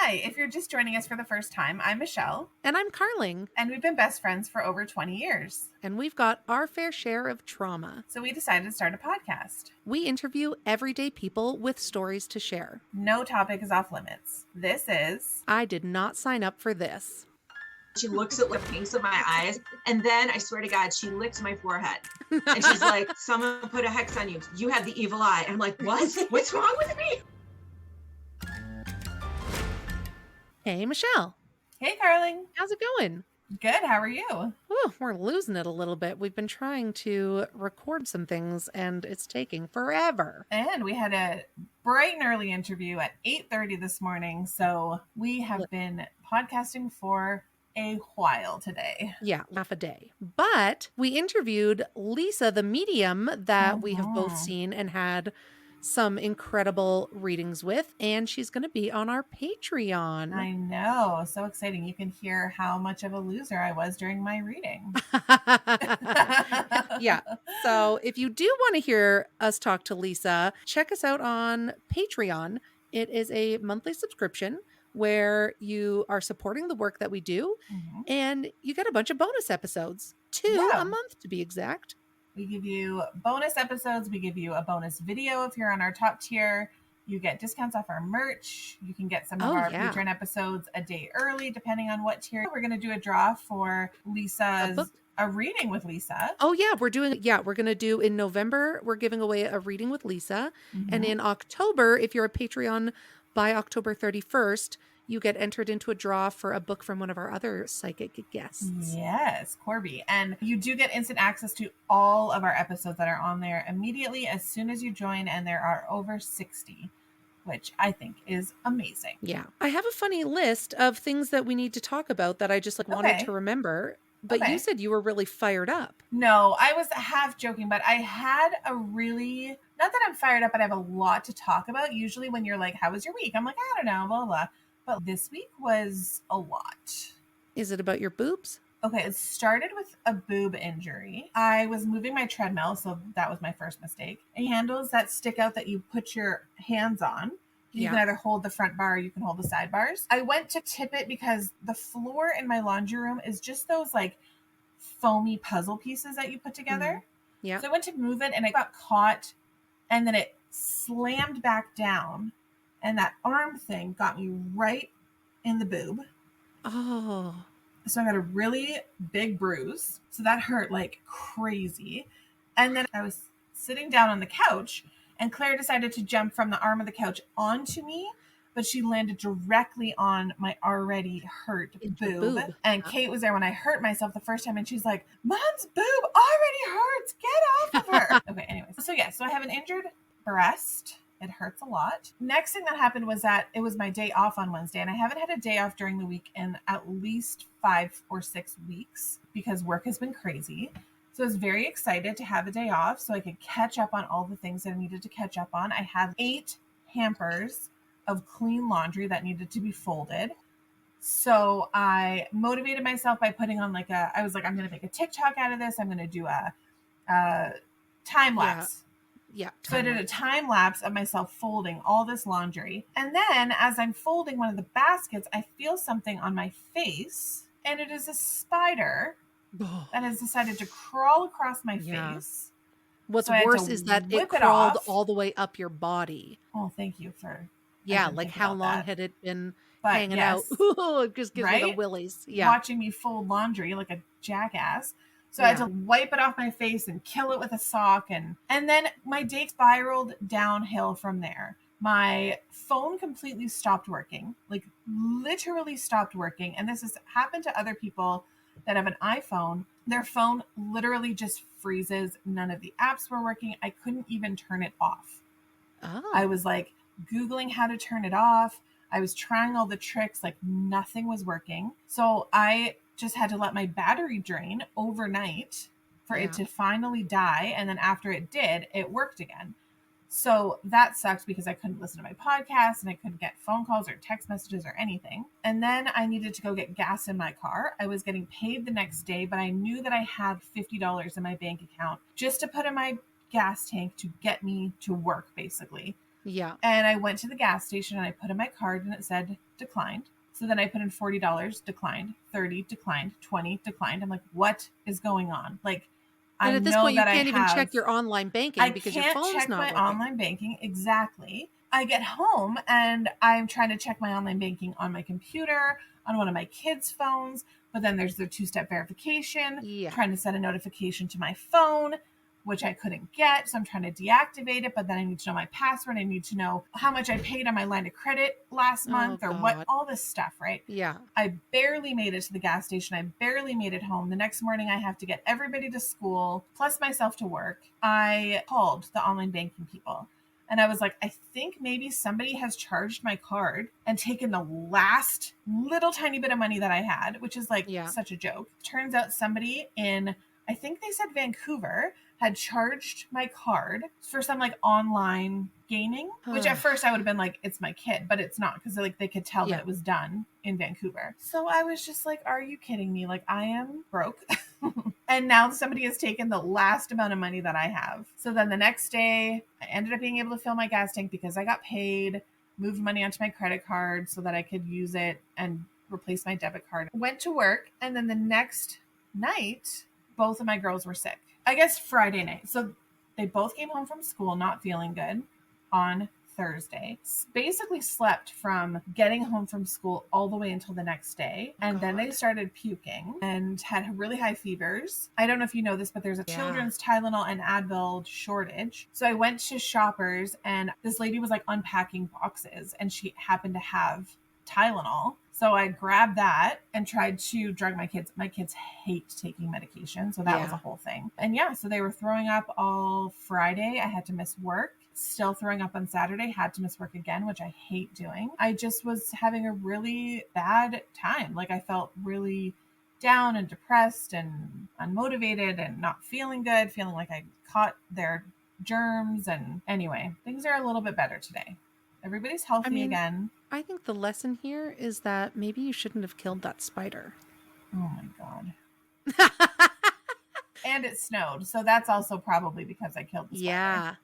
Hi, if you're just joining us for the first time, I'm Michelle. And I'm Carling. And we've been best friends for over 20 years. And we've got our fair share of trauma. So we decided to start a podcast. We interview everyday people with stories to share. No topic is off limits. This is... I did not sign up for this. She looks at the pinks of my eyes, and then I swear to God, she licks my forehead. And she's like, someone put a hex on you. You have the evil eye. And I'm like, what? What's wrong with me? Hey, Michelle. Hey, Carling. How's it going? Good. How are you? Oh, we're losing it a little bit. We've been trying to record some things, and it's taking forever. And we had a bright and early interview at 8:30 this morning. So we have been podcasting for a while today. Yeah, half a day. But we interviewed Lisa, the medium that we have both seen and had some incredible readings with, and she's going to be on our Patreon. I know. So exciting. You can hear how much of a loser I was during my reading. Yeah. So if you do want to hear us talk to Lisa, check us out on Patreon. It is a monthly subscription where you are supporting the work that we do, and you get a bunch of bonus episodes, 2 a month to be exact. We give you bonus episodes. We give you a bonus video if you're on our top tier. You get discounts off our merch. You can get some of our Patreon episodes a day early, depending on what tier. We're going to do a draw for Lisa's a reading with Lisa. Oh yeah, we're going to do in November. We're giving away a reading with Lisa. And in October, if you're a Patreon by October 31st, you get entered into a draw for a book from one of our other psychic guests. Yes, Corby. And you do get instant access to all of our episodes that are on there immediately as soon as you join. And there are over 60, which I think is amazing. Yeah. I have a funny list of things that we need to talk about that I just wanted to remember. But you said you were really fired up. No, I was half joking, but I had a really, not that I'm fired up, but I have a lot to talk about. Usually when you're like, how was your week? I'm like, I don't know, blah, blah. But this week was a lot. Is it about your boobs? Okay, it started with a boob injury. I was moving my treadmill, so that was my first mistake. And handles that stick out that you put your hands on. You can either hold the front bar or you can hold the side bars. I went to tip it because the floor in my laundry room is just those like foamy puzzle pieces that you put together. Yeah. So I went to move it and it got caught and then it slammed back down. And that arm thing got me right in the boob. Oh. So I got a really big bruise. So that hurt like crazy. And then I was sitting down on the couch and Claire decided to jump from the arm of the couch onto me, but she landed directly on my already hurt boob. And Kate was there when I hurt myself the first time and she's like, Mom's boob already hurts. Get off of her. Okay, anyways. So I have an injured breast. It hurts a lot. Next thing that happened was that it was my day off on Wednesday, and I haven't had a day off during the week in at least 5 or 6 weeks because work has been crazy. So I was very excited to have a day off so I could catch up on all the things that I needed to catch up on. I have 8 hampers of clean laundry that needed to be folded. So I motivated myself by putting on I was like, I'm going to make a TikTok out of this. I'm going to do a time lapse. Yeah. So I did a time lapse of myself folding all this laundry. And then as I'm folding one of the baskets, I feel something on my face. And it is a spider that has decided to crawl across my face. What's worse is that it crawled all the way up your body. Oh, thank you for... Yeah, like how long had it been hanging out? Ooh, it just gives me the willies. Yeah. Watching me fold laundry like a jackass. So I had to wipe it off my face and kill it with a sock. And then my day spiraled downhill from there. My phone completely stopped working, like literally stopped working. And this has happened to other people that have an iPhone. Their phone literally just freezes. None of the apps were working. I couldn't even turn it off. Oh. I was like Googling how to turn it off. I was trying all the tricks, like nothing was working. So I just had to let my battery drain overnight for it to finally die. And then after it did, it worked again. So that sucked because I couldn't listen to my podcast and I couldn't get phone calls or text messages or anything. And then I needed to go get gas in my car. I was getting paid the next day, but I knew that I had $50 in my bank account just to put in my gas tank to get me to work, basically. Yeah. And I went to the gas station and I put in my card and it said declined. So then I put in $40, declined, 30, declined, 20, declined. I'm like, what is going on? Like, And I at this know point, you that can't I even check have, your online banking I because your can't phone's check not my working. online banking. Exactly. I get home and I'm trying to check my online banking on my computer, on one of my kids' phones, but then there's the two-step verification, Yeah. trying to send a notification to my phone, which I couldn't get. So I'm trying to deactivate it, but then I need to know my password. I need to know how much I paid on my line of credit last month or what, God. all this stuff, right? Yeah. I barely made it to the gas station. I barely made it home. The next morning, I have to get everybody to school, plus myself to work. I called the online banking people. And I was like, I think maybe somebody has charged my card and taken the last little tiny bit of money that I had, which is like such a joke. Turns out somebody in, I think they said Vancouver, had charged my card for some like online gaming, which at first I would have been like, it's my kid, but it's not, because like they could tell that it was done in Vancouver. So I was just like, are you kidding me? Like, I am broke. And now somebody has taken the last amount of money that I have. So then the next day, I ended up being able to fill my gas tank because I got paid, moved money onto my credit card so that I could use it and replace my debit card. Went to work, and then the next night, both of my girls were sick. I guess Friday night. So they both came home from school not feeling good on Thursday. Basically slept from getting home from school all the way until the next day. And then they started puking and had really high fevers. I don't know if you know this, but there's a children's Tylenol and Advil shortage. So I went to Shoppers and this lady was like unpacking boxes and she happened to have Tylenol. So I grabbed that and tried to drug my kids. My kids hate taking medication. So that was a whole thing. And so they were throwing up all Friday. I had to miss work. Still throwing up on Saturday, had to miss work again, which I hate doing. I just was having a really bad time. Like I felt really down and depressed and unmotivated and not feeling good, feeling like I caught their germs. And anyway, things are a little bit better today. Everybody's healthy again. I think the lesson here is that maybe you shouldn't have killed that spider. Oh my God. And it snowed. So that's also probably because I killed the spider.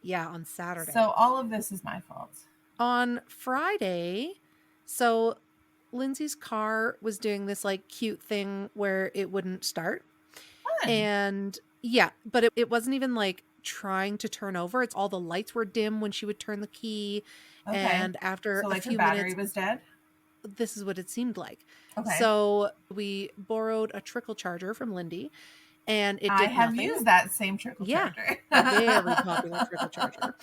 Yeah, on Saturday. So all of this is my fault. On Friday, so Lindsay's car was doing this like cute thing where it wouldn't start. Fun. And but it wasn't even like trying to turn over. It's all the lights were dim when she would turn the key. Okay. And after so, like, a few her battery minutes, was dead? This is what it seemed like. Okay. So we borrowed a trickle charger from Lindy. And it did I have nothing. used that same trickle charger. Very popular trickle charger.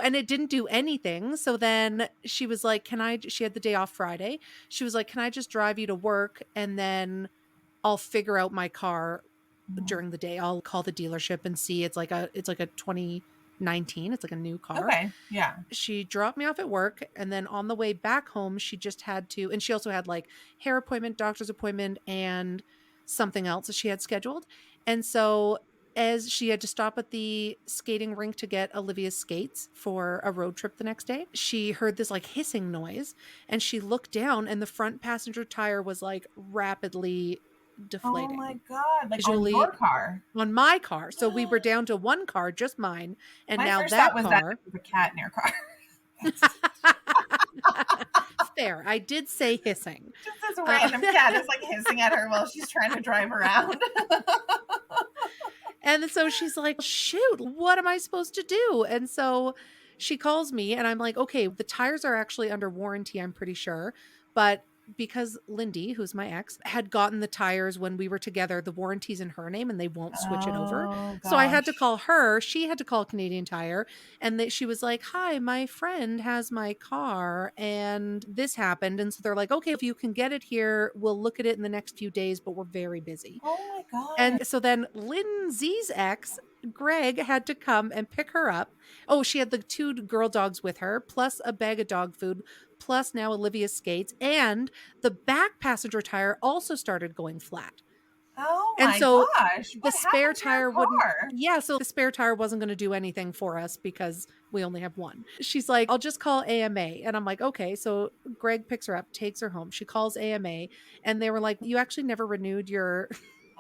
And it didn't do anything. So then she was like, she had the day off Friday. She was like, can I just drive you to work? And then I'll figure out my car during the day. I'll call the dealership and see. It's like a 2019. It's like a new car. Okay. Yeah. She dropped me off at work. And then on the way back home, she just had to, and she also had like hair appointment, doctor's appointment, and something else that she had scheduled. And so as she had to stop at the skating rink to get Olivia's skates for a road trip the next day, she heard this like hissing noise and she looked down and the front passenger tire was like rapidly deflating. Oh my God. Like on your car? On my car. So we were down to one car, just mine. And my now first that thought was car... that was a cat in your car. Fair. I did say hissing. Just this random cat is like hissing at her while she's trying to drive around. And so she's like, shoot, what am I supposed to do? And so she calls me and I'm like, okay, the tires are actually under warranty, I'm pretty sure. But because Lindy, who's my ex, had gotten the tires when we were together, the warranty's in her name and they won't switch it over. Gosh. So I had to call her. She had to call Canadian Tire. And she was like, hi, my friend has my car and this happened. And so they're like, okay, if you can get it here, we'll look at it in the next few days, but we're very busy. Oh my God. And so then Lindsay's ex, Greg, had to come and pick her up. Oh, she had the 2 girl dogs with her, plus a bag of dog food, plus now Olivia's skates, and the back passenger tire also started going flat. Oh and my so gosh. The spare tire wouldn't. Yeah, so the spare tire wasn't going to do anything for us because we only have one. She's like, I'll just call AMA. And I'm like, okay. So Greg picks her up, takes her home. She calls AMA and they were like, you actually never renewed your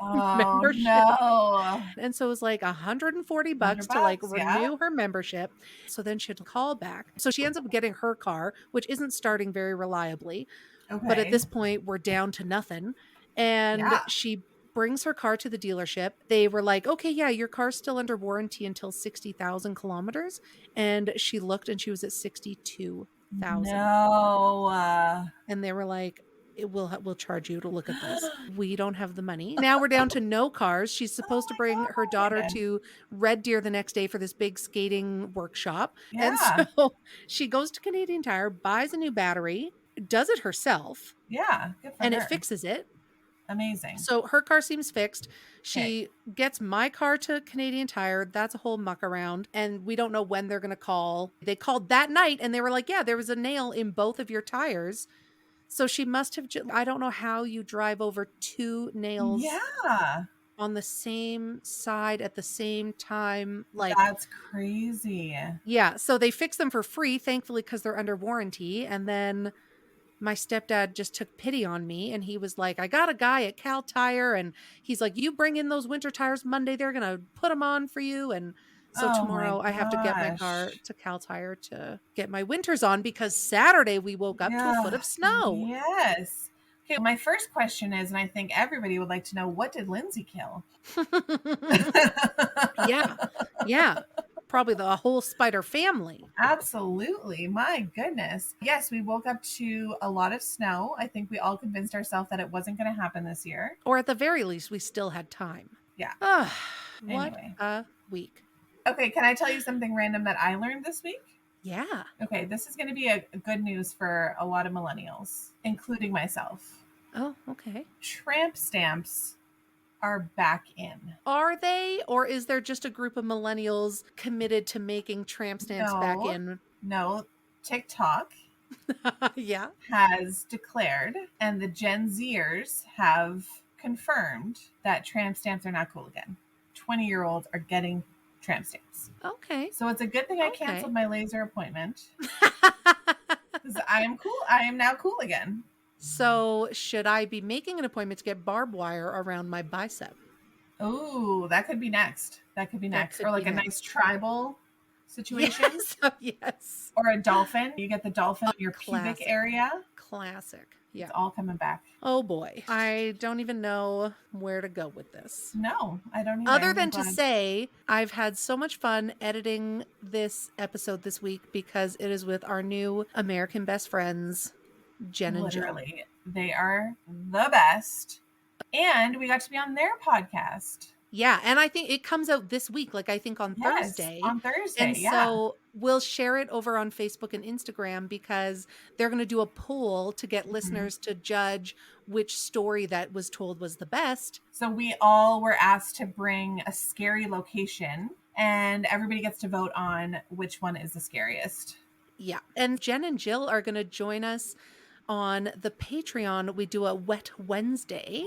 Oh membership. no. And so it was like $140 $100, to like yeah. renew her membership. So then she had to call back. So she ends up getting her car, which isn't starting very reliably. Okay. But at this point, we're down to nothing. And Yeah. she brings her car to the dealership. They were like, okay, yeah, your car's still under warranty until 60,000 kilometers. And she looked and she was at 62,000. No. And they were like, we'll charge you to look at this. We don't have the money. Now we're down to no cars. She's supposed to bring her daughter to Red Deer the next day for this big skating workshop. Yeah. And so she goes to Canadian Tire, buys a new battery, does it herself, Yeah. Good for and her. it fixes it. Amazing. So her car seems fixed. She gets my car to Canadian Tire. That's a whole muck around. And we don't know when they're going to call. They called that night and they were like, yeah, there was a nail in both of your tires. So she must have, I don't know how you drive over two nails Yeah. on the same side at the same time. Like, that's crazy. Yeah. So they fix them for free, thankfully, because they're under warranty. And then my stepdad just took pity on me and he was like, I got a guy at Cal Tire and he's like, you bring in those winter tires Monday, they're going to put them on for you. And so tomorrow I have to get my car to Cal Tire to get my winters on because Saturday we woke up to a foot of snow. Yes. Okay. My first question is, and I think everybody would like to know, what did Lindsay kill? Yeah. Probably the whole spider family. Absolutely. My goodness. Yes, we woke up to a lot of snow. I think we all convinced ourselves that it wasn't going to happen this year. Or at the very least, we still had time. Yeah. What a week. Okay, can I tell you something random that I learned this week? Yeah. Okay, this is going to be a good news for a lot of millennials, including myself. Oh, okay. Tramp stamps are back in. Are they? Or is there just a group of millennials committed to making tramp stamps back in? No. TikTok yeah. has declared, and the Gen Zers have confirmed that tramp stamps are not cool again. 20-year-olds are getting tramp stamps. Okay. So it's a good thing I canceled my laser appointment. Because I am cool. I am now cool again. So should I be making an appointment to get barbed wire around my bicep? Oh, that could be next. Or like a nice tribal situation. Yes. Or a dolphin. You get the dolphin in your pubic area. Classic. Yeah. It's all coming back. Oh boy. I don't even know where to go with this. No, I don't either. Other than to say, I've had so much fun editing this episode this week because it is with our new American best friends, Jen and Jill. Literally, they are the best. And we got to be on their podcast. Yeah, and I think it comes out this week, like I think on Thursday. On Thursday, and so we'll share it over on Facebook and Instagram because they're going to do a poll to get listeners to judge which story that was told was the best. So we all were asked to bring a scary location and everybody gets to vote on which one is the scariest. Yeah, and Jen and Jill are going to join us on the Patreon. We do a Wet Wednesday,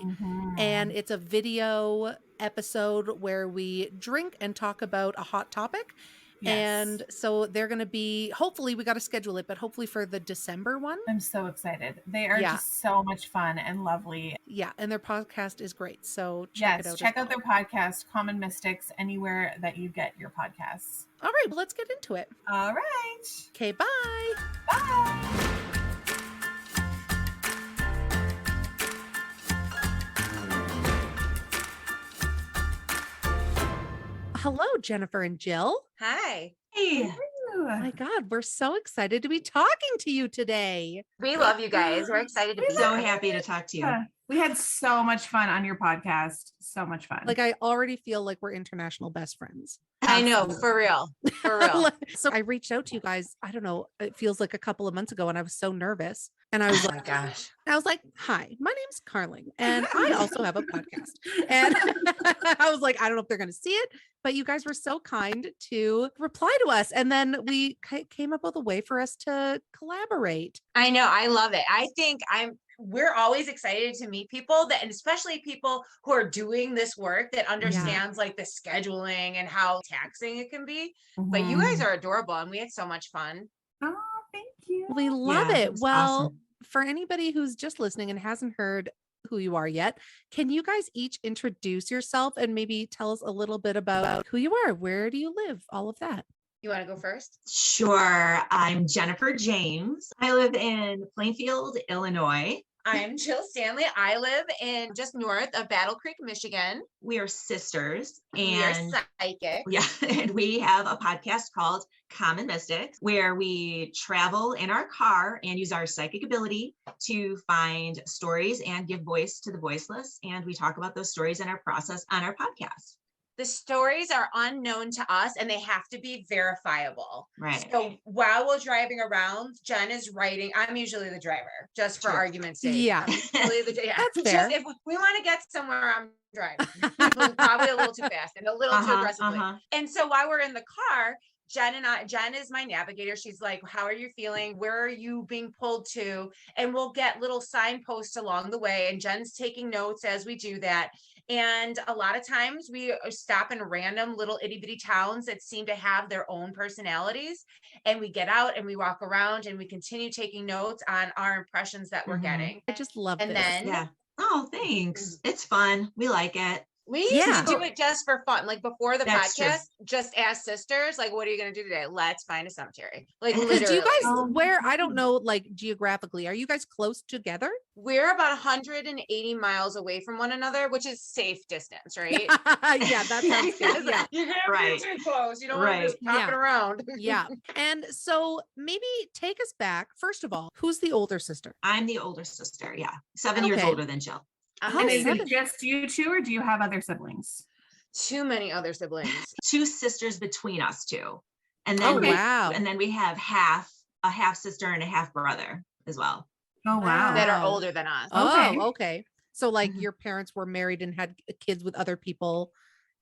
and it's a video episode where we drink and talk about a hot topic. Yes. And so they're going to be, hopefully we got to schedule it, but hopefully for the December one. I'm so excited. They are just so much fun and lovely. Yeah. And their podcast is great. So check it out. Check out their podcast, Common Mystics, anywhere that you get your podcasts. All right. Well, let's get into it. All right. Okay. Bye. Bye. Hello, Jennifer and Jill. Hi. Hey. Oh my God, we're so excited to be talking to you today. We love you guys. We're excited to be So here. happy to talk to you. We had so much fun on your podcast. So much fun. Like I already feel like we're international best friends. I know, for real. For real. So I reached out to you guys, I don't know, it feels like a couple of months ago, and I was so nervous. And I was Oh my gosh. I was like, hi, my name's Carling, and I also have a podcast. And I was like, I don't know if they're going to see it, but you guys were so kind to reply to us. And then we came up with a way for us to collaborate. I know. I love it. I think we're always excited to meet people that, and especially people who are doing this work that understands like the scheduling and how taxing it can be. But you guys are adorable and we had so much fun. Oh, thank you. We love it. was Well, awesome. for anybody who's just listening and hasn't heard who you are yet, can you guys each introduce yourself and maybe tell us a little bit about who you are? Where do you live? All of that. You want to go first? Sure. I'm Jennifer James. I live in Plainfield, Illinois. I'm Jill Stanley. I live in just north of Battle Creek, Michigan. We are sisters, We are and psychic. yeah, and we have a podcast called Common Mystics, where we travel in our car and use our psychic ability to find stories and give voice to the voiceless. And we talk about those stories and our process on our podcast. The stories are unknown to us and they have to be verifiable. Right. So while we're driving around, Jen is writing. I'm usually the driver, just for Sure. argument's sake. Yeah. Yeah. That's Just fair. if we want to get somewhere, I'm driving. Probably a little too fast and a little too aggressively. And so while we're in the car, Jen is my navigator. She's like, how are you feeling? Where are you being pulled to? And we'll get little signposts along the way. And Jen's taking notes as we do that. And a lot of times we stop in random little itty bitty towns that seem to have their own personalities. And we get out and we walk around and we continue taking notes on our impressions that we're Mhm. getting. I just love And this. then Yeah. Oh, thanks. It's fun. We like it. we Yeah. do it just for fun. Like before the That's true. podcast, just as sisters, like, what are you going to do today? Let's find a cemetery. Like, Because Because do you literally. guys, Oh. where, I don't know, like geographically, are you guys close together? We're about 180 miles away from one another, which is safe distance, right? Yeah, that sounds good. Yeah. You have Right. to be close. You don't want to just Right. pop it Yeah. around. Yeah. And so maybe take us back. First of all, who's the older sister? I'm the older sister. Yeah. 7 years Okay. older than Jill. I'm Oh, And gonna is seven. it just you two, or do you have other siblings? too many other siblings. 2 sisters between us two. And then Oh, we, wow. and then we have a half sister and a half brother as well. Oh wow. That are Wow. older than us. Okay. Oh, okay. So like Mhm. your parents were married and had kids with other people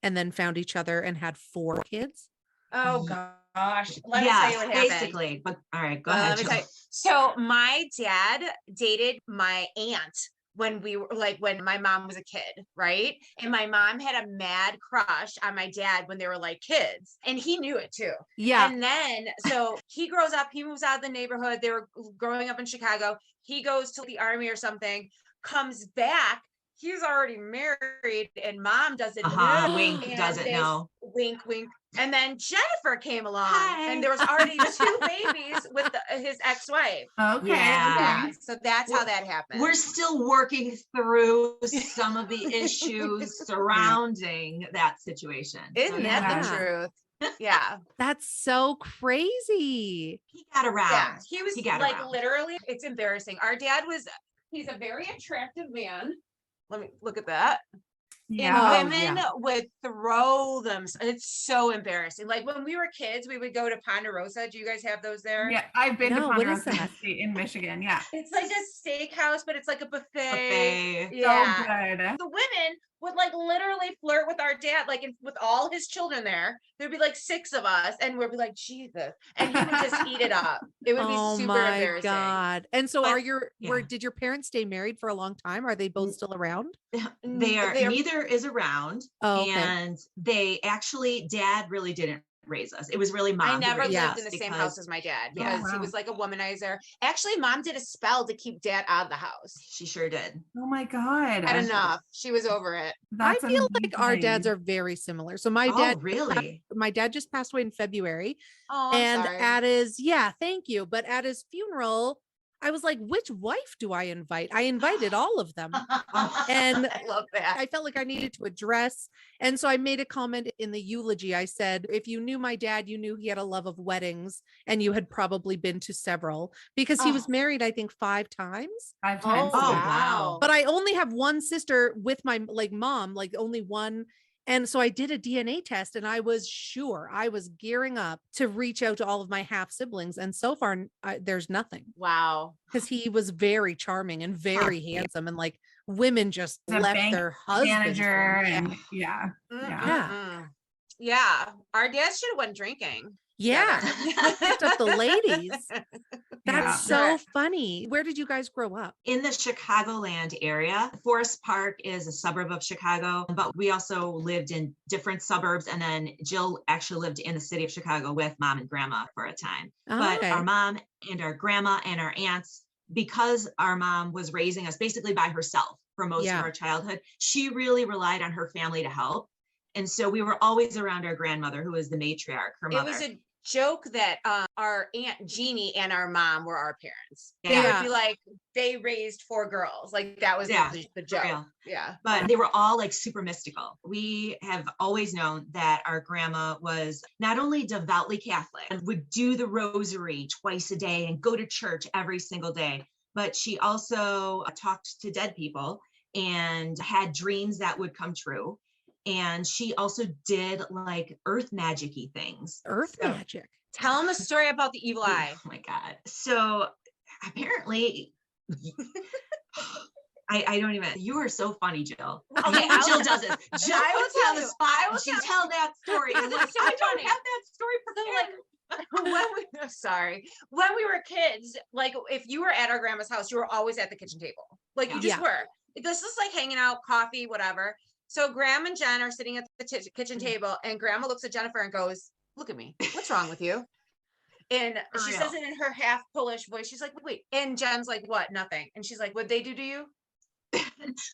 and then found each other and had 4 kids? Oh Ye- gosh. Let me tell you what happened. basically. But all right, go Let ahead. me Jill. tell you. So my dad dated my aunt when we were like when my mom was a kid, right? And my mom had a mad crush on my dad when they were like kids, and he knew it too. Yeah. And then so he grows up, he moves out of the neighborhood. They were growing up in Chicago. He goes to the army or something, comes back. He's already married, and mom doesn't know. Wink And doesn't they- know. Wink, wink. And then Jennifer came along, Hi. and there was already 2 babies with his ex-wife. Okay. Yeah. Yeah, so that's how that happened. We're still working through some of the issues surrounding that situation. Isn't that yeah. the truth? Yeah, That's so crazy. He got around. yeah. He was got like around. literally. It's embarrassing. Our dad he's a very attractive man. Let me look at that. Yeah. And women yeah. would throw them. It's so embarrassing. Like when we were kids, we would go to Ponderosa. Do you guys have those there? Yeah, I've been No, to what is Ponderosa that? State in Michigan. Yeah. It's like a steakhouse, but it's like a buffet. Buffet. Yeah. So good. The women would like literally flirt with our dad, like with all his children there. There'd be like 6 of us, and we'd be like, Jesus. And he would just eat it up. It would be Oh super my embarrassing. God. And so But- are your were yeah. did your parents stay married for a long time? Are they both still around? They're They're- neither is around, Oh, okay. and they actually, Dad really didn't raise us. It was really Mom. I who never raised Yeah. lived us in the same because- house as my dad Yeah. because he Wow. was like a womanizer. Actually, Mom did a spell to keep Dad out of the house. She sure did. Oh my God. Had enough. She was over it. That's I feel like our dads amazing. are very similar. So my Oh, dad really? my dad just passed away in February. Oh, I'm And sorry. at his, yeah, thank you. But at his funeral, I was like, which wife do I invite? I invited all of them. And I love that. I felt like I needed to address. And so I made a comment in the eulogy. I said, if you knew my dad, you knew he had a love of weddings and you had probably been to several because he was Oh. married, I think 5 times. 5 times. Oh, yeah. wow. But I only have one sister with my like mom, like only one. And so I did a DNA test and I was sure I was gearing up to reach out to all of my half siblings. And so far, there's nothing Wow. because he was very charming and very handsome. And like women just He's a left bank their husbands. for Manager him. and yeah. Mm-mm-mm. Yeah. Our dad should have went drinking. Yeah. together. Picked up the ladies. That's Yeah. so Sure. funny. Where did you guys grow up? In the Chicagoland area. Forest Park is a suburb of Chicago, but we also lived in different suburbs. And then Jill actually lived in the city of Chicago with Mom and Grandma for a time. Oh, But okay. our mom and our grandma and our aunts because our mom was raising us basically by herself for most Yeah. of our childhood, she really relied on her family to help. And so we were always around our grandmother, who was the matriarch, her It mother. was a joke that our Aunt Jeannie and our mom were our parents. They Yeah. would be like, they raised 4 girls. Like that was Yeah, the for joke. real. Yeah. But they were all like super mystical. We have always known that our grandma was not only devoutly Catholic and would do the rosary twice a day and go to church every single day, but she also talked to dead people and had dreams that would come true. And she also did like earth magic-y things. Earth So- magic. Tell them a story about the evil eye. Oh my God. So apparently, I don't even, you are so funny, Jill. Okay, When Jill does it. Jill I will puts you on tell the you. spot I will and she tell tell that story. And This like, is so I don't funny. have that story So prepared. like when we were kids, like if you were at our grandma's house, you were always at the kitchen table. Like you just Yeah. were. This is like hanging out, coffee, whatever. So Graham and Jen are sitting at the kitchen Mm-hmm. table, and Grandma looks at Jennifer and goes, "Look at me. What's wrong with you?" And For she real. says it in her half Polish voice. She's like, "Wait." And Jen's like, "What? Nothing." And she's like, "What'd they do to you?"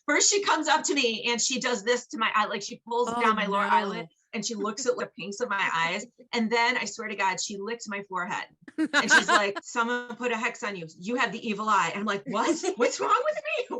First, she comes up to me and she does this to my eye, like she pulls Oh, down my lower no. eyelid and she looks at the pinks of my eyes. And then I swear to God, she licked my forehead. And she's like, "Someone put a hex on you. You have the evil eye." And I'm like, "What? What's wrong with me?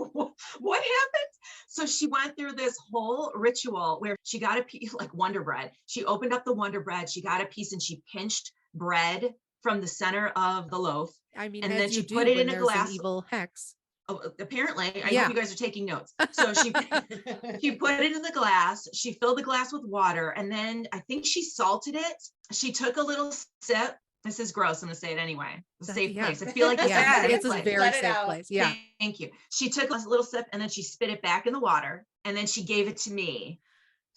What happened?" So she went through this whole ritual where she got a piece, like Wonder Bread. She opened up the Wonder Bread. She got a piece and she pinched bread from the center of the loaf. I mean, And as then you she do put it when in a there's an glass. evil hex. Oh, apparently, I Yeah. hope you guys are taking notes. So she put it in the glass. She filled the glass with water, and then I think she salted it. She took a little sip. This is gross. I'm gonna say it anyway. It's a safe Yeah. place. I feel like it's Yeah, a safe it's a place. very Let it safe out. place. Yeah. Thank you. She took a little sip and then she spit it back in the water, and then she gave it to me.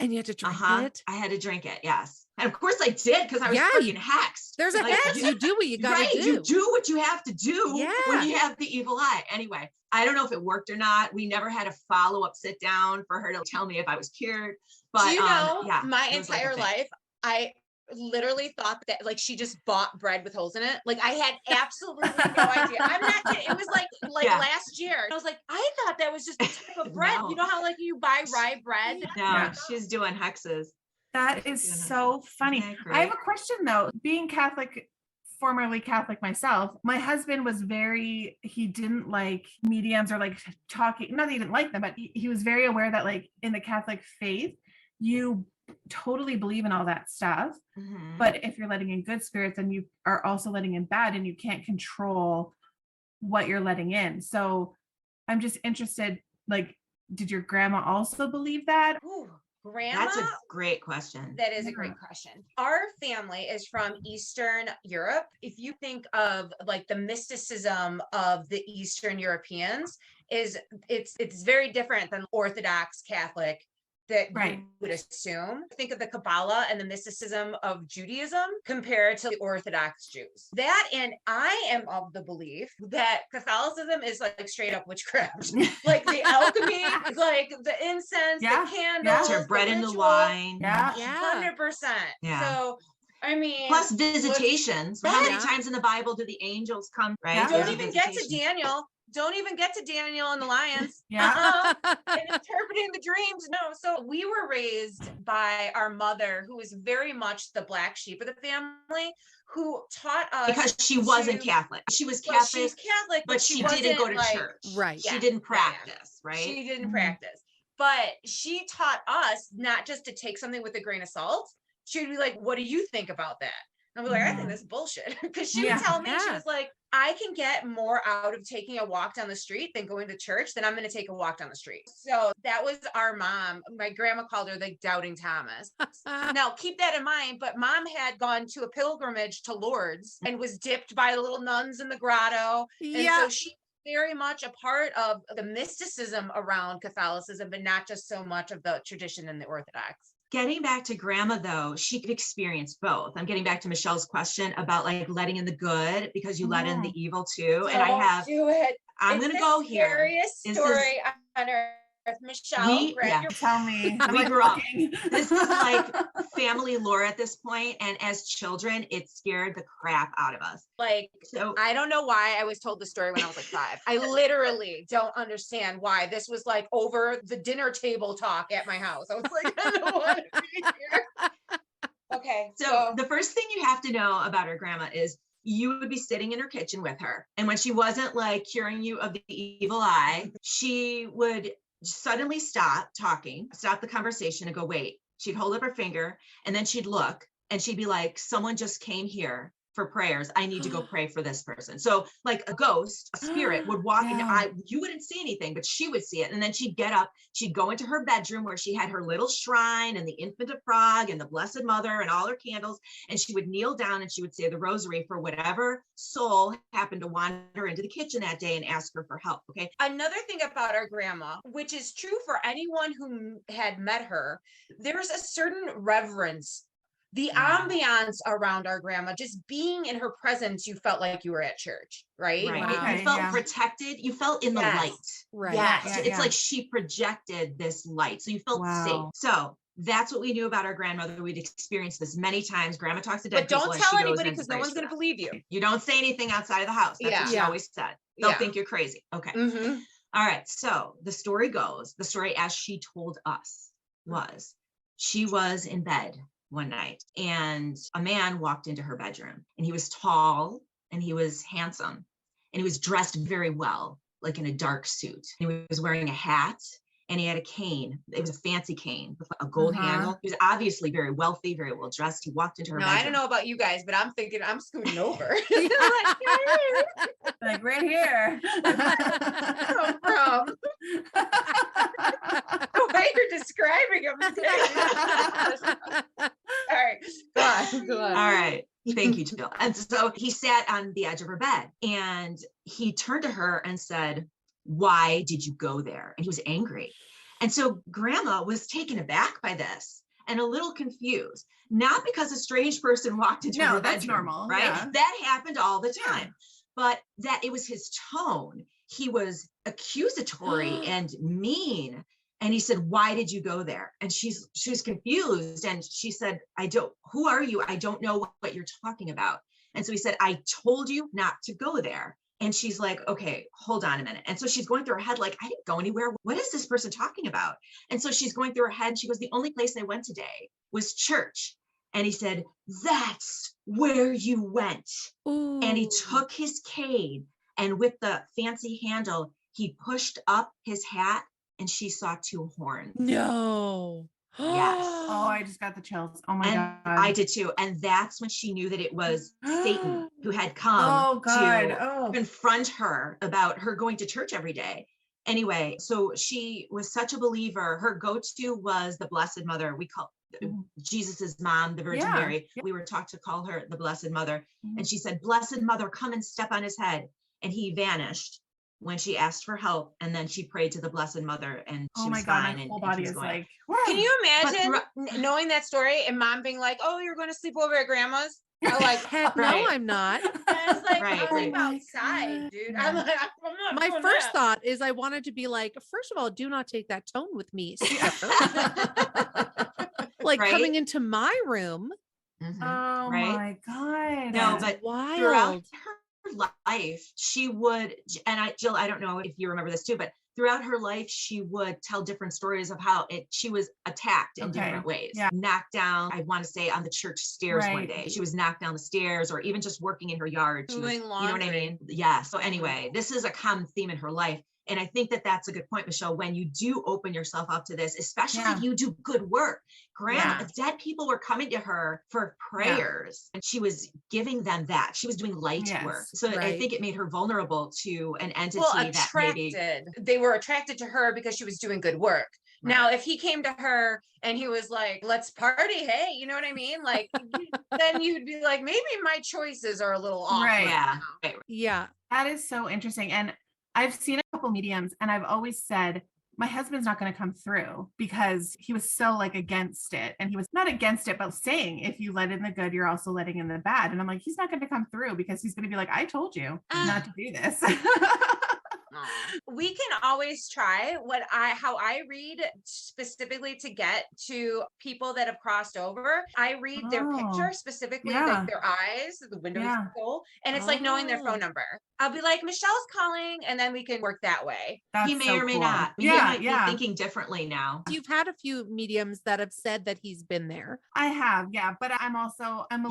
And you had to drink it. I had to drink it. Yes, and of course I did because I was Yeah, freaking hexed. There's a Like, hex. You do what you gotta right, do. you do what you have to do Yeah. when you have the evil eye. Anyway, I don't know if it worked or not. We never had a follow-up sit down for her to tell me if I was cured. But Do you know, yeah, my it was like a entire thing. life, I literally thought that like she just bought bread with holes in it. Like I had absolutely no idea. I'm not kidding. It was like Yeah. last year. I was like, I thought that was just a type of bread. No. You know how like you buy rye bread? No, Yeah. she's doing hexes. That is Doing so funny. Isn't that I have great? a question though. Being Catholic, formerly Catholic myself, my husband was he didn't like mediums or like talking, not that he didn't like them, but he was very aware that like in the Catholic faith, you totally believe in all that stuff. Mhm. But if you're letting in good spirits, then you are also letting in bad, and you can't control what you're letting in. So I'm just interested, like, did your grandma also believe that? Ooh, grandma. That's a great question. That is a great question. Our family is from Eastern Europe. If you think of like the mysticism of the Eastern Europeans, it's very different than Orthodox Catholic that Right. you would assume. Think of the Kabbalah and the mysticism of Judaism compared to the Orthodox Jews. That, and I am of the belief that Catholicism is like straight up witchcraft. Like the alchemy, like the incense, Yeah, the candles, Turn bread into ritual. wine. Yeah. Yeah. 100%. Yeah. So, I mean, Plus visitations. How many Yeah. times in the Bible do the angels come? Right. Yeah. There's don't a even get to visitation. Daniel. Don't even get to Daniel and the lions. Yeah. And interpreting the dreams. No. So we were raised by our mother, who was very much the black sheep of the family, who taught us Because she wasn't to- Catholic. She was well, Catholic, she's Catholic, but she wasn't didn't go to like, church. Right. She Yeah. didn't Yeah. practice, right? She didn't Mhm. practice. But she taught us not just to take something with a grain of salt. She would be like, "What do you think about that?" And I'd be like, "I think Mhm. that's bullshit." Because she Yeah. would tell me, she Yeah. was like, "I can get more out of taking a walk down the street than going to church, then I'm going to take a walk down the street." So that was our mom. My grandma called her the Doubting Thomas. Now keep that in mind, but mom had gone to a pilgrimage to Lourdes and was dipped by the little nuns in the grotto. And Yeah. so she very much a part of the mysticism around Catholicism, but not just so much of the tradition in the Orthodox. Getting back to grandma though, she experienced both. I'm getting back to Michelle's question about like letting in the good because you let in the evil too. And I Don't have, do it. I'm It's going to the go here. scariest This is- story on earth. Michelle, grab yeah. your Tell me. I'm We like grew up. looking. This is like family lore at this point, and as children, it scared the crap out of us. like. So I don't know why I was told the story when I was like 5. I literally don't understand why this was like over the dinner table talk at my house. I was like, I don't want to be here. Okay, So the first thing you have to know about her grandma is you would be sitting in her kitchen with her. And when she wasn't like curing you of the evil eye, she would suddenly stop talking, stop the conversation and go, wait. She'd hold up her finger and then she'd look and she'd be like, someone just came here for prayers. I need to go pray for this person. So like a ghost, a spirit would walk into, you wouldn't see anything, but she would see it. And then she'd get up, she'd go into her bedroom where she had her little shrine and the infant of Prague and the Blessed Mother and all her candles. And she would kneel down and she would say the rosary for whatever soul happened to wander into the kitchen that day and ask her for help. Okay. another thing about our grandma, which is true for anyone who had met her, there's a certain reverence. The ambiance around our grandma, just being in her presence, you felt like you were at church, right? Right. Wow. You felt Yeah. protected. You felt in the Yes. light. Right. Yes. Yeah, It's yeah. like she projected this light. So you felt Wow. safe. So that's what we knew about our grandmother. We'd experienced this many times. Grandma talks to dead But don't people and tell she goes anybody and because no prays one's for going to them. believe you. You don't say anything outside of the house. That's what she Yeah. always said. They'll Yeah. think you're crazy. Okay. Mhm. All right. So the story goes, the story as she told us was she was in bed one night and a man walked into her bedroom and he was tall and he was handsome and he was dressed very well, like in a dark suit. He was wearing a hat and he had a cane. It was a fancy cane with a gold handle. He was obviously very wealthy, very well dressed. He walked into her Now, bedroom. I don't know about you guys, but I'm thinking I'm scooting over. Like right here. Come from the way you're describing him. All right, go on. All right. Thank you, Jill. And so he sat on the edge of her bed and he turned to her and said, why did you go there? And he was angry. And so grandma was taken aback by this and a little confused, not because a strange person walked into No, her that's bedroom, normal, right? yeah. That happened all the Yeah. time, but that it was his tone. He was accusatory and mean. And he said, why did you go there? And she was confused. And she said, who are you? I don't know what you're talking about. And so he said, I told you not to go there. And she's like, okay, hold on a minute. And so she's going through her head, like, I didn't go anywhere. What is this person talking about? And so she's going through her head. She goes, the only place I went today was church. And he said, that's where you went. And he Ooh. took his cane and with the fancy handle, he pushed up his hat and she saw 2 horns. No. Yes. Oh, I just got the chills. Oh my And God. I did too. And that's when she knew that it was Satan who had come Oh God. to Oh. confront her about her going to church every day. Anyway, so she was such a believer. Her go-to was the Blessed Mother. We call Jesus's mom, the Virgin Yeah. Mary. We were taught to call her the Blessed Mother. Mhm. And she said, Blessed Mother, come and step on his head. And he vanished when she asked for help. And then she prayed to the Blessed Mother and she Oh my was God. fine. My and whole she body was is going. like, Can you imagine throughout- knowing that story and mom being like, oh, you're going to sleep over at grandma's? I'm like, Heck Right. no, I'm not. I was like, Right, I'm right. outside, dude. Yeah. I'm like, I'm not My doing first that. thought is I wanted to be like, first of all, do not take that tone with me. sir." Like Right? coming into my room. Mhm. oh Right? my God. No, That's but throughout wild. her life, she would, and Jill, I don't know if you remember this too, but throughout her life, she would tell different stories of how she was attacked in Okay, different ways. yeah. Knocked down, I want to say on the church stairs one Right. day. She was knocked down the stairs or even just working in her yard. She was, Doing you know what I laundry. mean? Yeah. So anyway, this is a common theme in her life. And I think that that's a good point, Michelle, when you do open yourself up to this, especially Yeah. if you do good work. Grandma, Yeah. dead people were coming to her for prayers and she was giving them that. She was doing light Yes, work. So I right. think it made her vulnerable to an entity Well, that maybe. attracted. They were attracted to her because she was doing good work. Now, if he came to her and he was like, let's party, hey, you know what I mean? Like, then you'd be like, maybe my choices are a little off. Right. Yeah. Right. Yeah. That is so interesting. And I've seen a couple mediums and I've always said, my husband's not going to come through because he was so like against it. And he was not against it, but saying, if you let in the good, you're also letting in the bad. And I'm like, he's not going to come through because he's going to be like, I told you not to do this. We can always try how I read specifically to get to people that have crossed over. I read their picture specifically, like their eyes, the window of the soul, and it's like knowing their phone number. I'll be like, Michelle's calling, and then we can work that way. He may or may not. He might be thinking differently now. You've had a few mediums that have said that he's been there. I have, but I'm a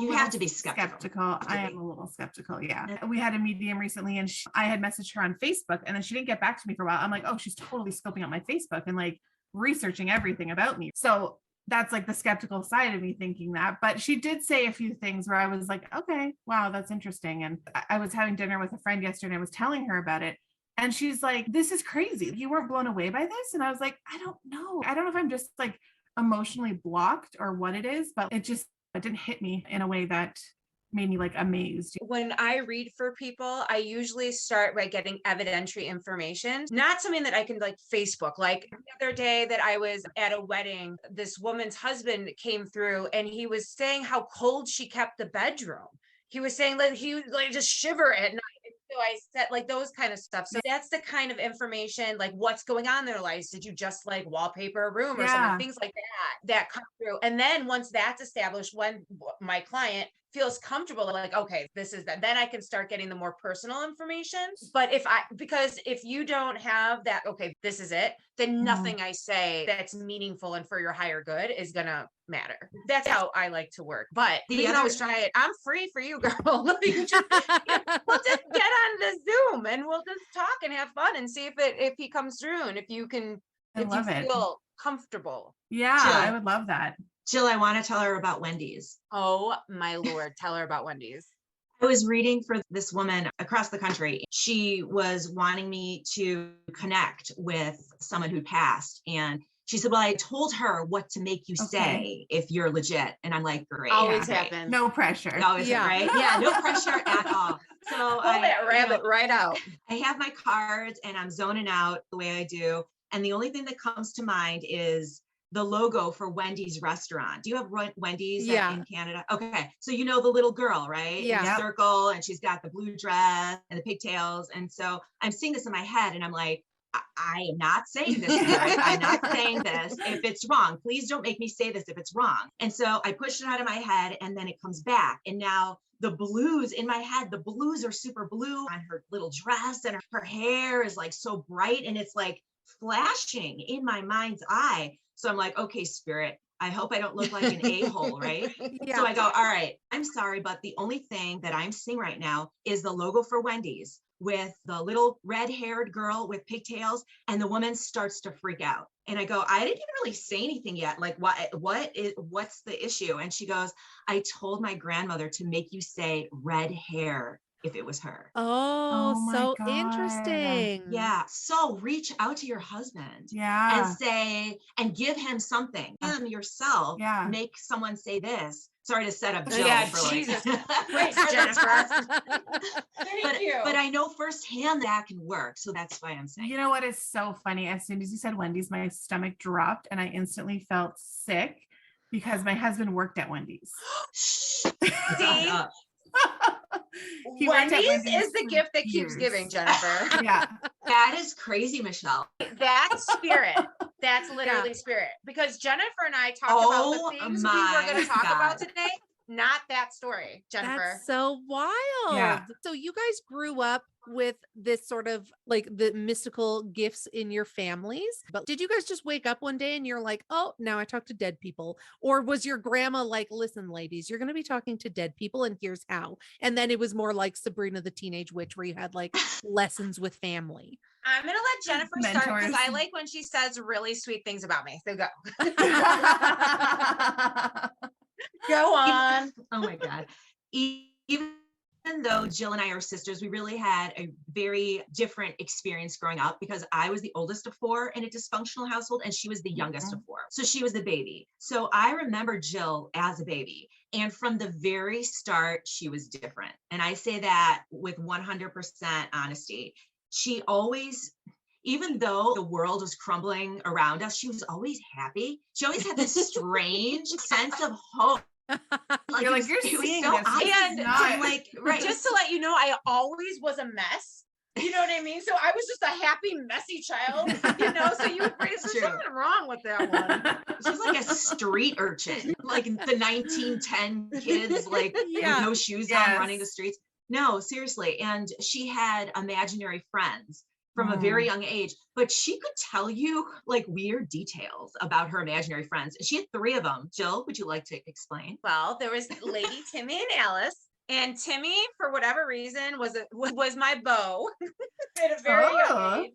you little have to be skeptical. I am a little skeptical. Yeah. We had a medium recently and I had messaged her on Facebook and then she didn't get back to me for a while. I'm like, oh, she's totally scoping out my Facebook and like researching everything about me. So that's like the skeptical side of me thinking that, but she did say a few things where I was like, okay, wow, that's interesting. And I was having dinner with a friend yesterday and I was telling her about it. And she's like, this is crazy. You weren't blown away by this? And I was like, I don't know. I don't know if I'm just like emotionally blocked or what it is, but it didn't hit me in a way that made me like amazed. When I read for people, I usually start by getting evidentiary information, not something that I can like Facebook. Like the other day that I was at a wedding, this woman's husband came through and he was saying how cold she kept the bedroom. He was saying that he would like just shiver at night. So I said like those kind of stuff. So that's the kind of information, like what's going on in their lives. Did you just like wallpaper a room or something, things like that come through. And then once that's established, when my client feels comfortable, like, okay, this is that, then I can start getting the more personal information. But because if you don't have that, okay, this is it, then nothing I say that's meaningful and for your higher good is gonna matter. That's how I like to work. But you can always try it. I'm free for you, girl. We'll just get on the Zoom and we'll just talk and have fun and see if he comes through and if you feel comfortable. Yeah, Jill, I would love that. Jill, I want to tell her about Wendy's. Oh my Lord, tell her about Wendy's. I was reading for this woman across the country. She was wanting me to connect with someone who passed. And she said, well, I told her what to make you say if you're legit. And I'm like, great. Always happens. No pressure. Always, right? Yeah, no pressure at all. So pull that rabbit right out. I have my cards and I'm zoning out the way I do. And the only thing that comes to mind is the logo for Wendy's restaurant. Do you have Wendy's in Canada? Okay. So you know the little girl, right? Yeah. In the circle, and she's got the blue dress and the pigtails. And so I'm seeing this in my head and I'm like, I am not saying this. I'm not saying this. If it's wrong, please don't make me say this if it's wrong. And so I pushed it out of my head and then it comes back. And now the blues in my head, the blues are super blue on her little dress and her hair is like so bright and it's like flashing in my mind's eye. So I'm like, okay, spirit, I hope I don't look like an a-hole, right? Yeah. So I go, all right, I'm sorry, but the only thing that I'm seeing right now is the logo for Wendy's with the little red-haired girl with pigtails, and the woman starts to freak out. And I go, I didn't even really say anything yet. Like, what's the issue? And she goes, I told my grandmother to make you say red hair if it was her. Oh, so God. interesting. Yeah. So reach out to your husband and say, and give him something. Him yourself. Yeah. Make someone say this. Sorry to set up Jill for Jesus. Great, Jennifer. But I know firsthand that can work. So that's why I'm saying. You know what is so funny? As soon as you said Wendy's, my stomach dropped and I instantly felt sick because my husband worked at Wendy's. See? Wendy's is the gift that keeps giving, Jennifer. Yeah. That is crazy, Michelle. That's spirit. That's literally spirit. Because Jennifer and I talked about the things we were going to talk about today. Not that story, Jennifer. That's so wild. Yeah. So you guys grew up with this sort of like the mystical gifts in your families, but did you guys just wake up one day and you're like, oh, now I talk to dead people? Or was your grandma like, listen, ladies, you're going to be talking to dead people and here's how? And then it was more like Sabrina the Teenage Witch where you had like lessons with family. I'm going to let Jennifer start because I like when she says really sweet things about me. So go. Go on. Oh my God. Even though Jill and I are sisters, we really had a very different experience growing up because I was the oldest of four in a dysfunctional household and she was the youngest of four. So she was the baby. So I remember Jill as a baby. And from the very start, she was different. And I say that with 100% honesty. She always, even though the world was crumbling around us, she was always happy. She always had this strange sense of hope. You're like, you're seeing this. And I'm like, right. Just to let you know, I always was a mess. You know what I mean? So I was just a happy, messy child, so you would raise, there's True. something wrong with that one. She's like a street urchin, like the 1910 kids, like Yeah. with no shoes on running the streets. No, seriously. And she had imaginary friends from a very young age, but she could tell you like weird details about her imaginary friends. She had 3 of them. Jill, would you like to explain? Well, there was Lady Timmy and Alice. And Timmy, for whatever reason, was my beau at a very young age.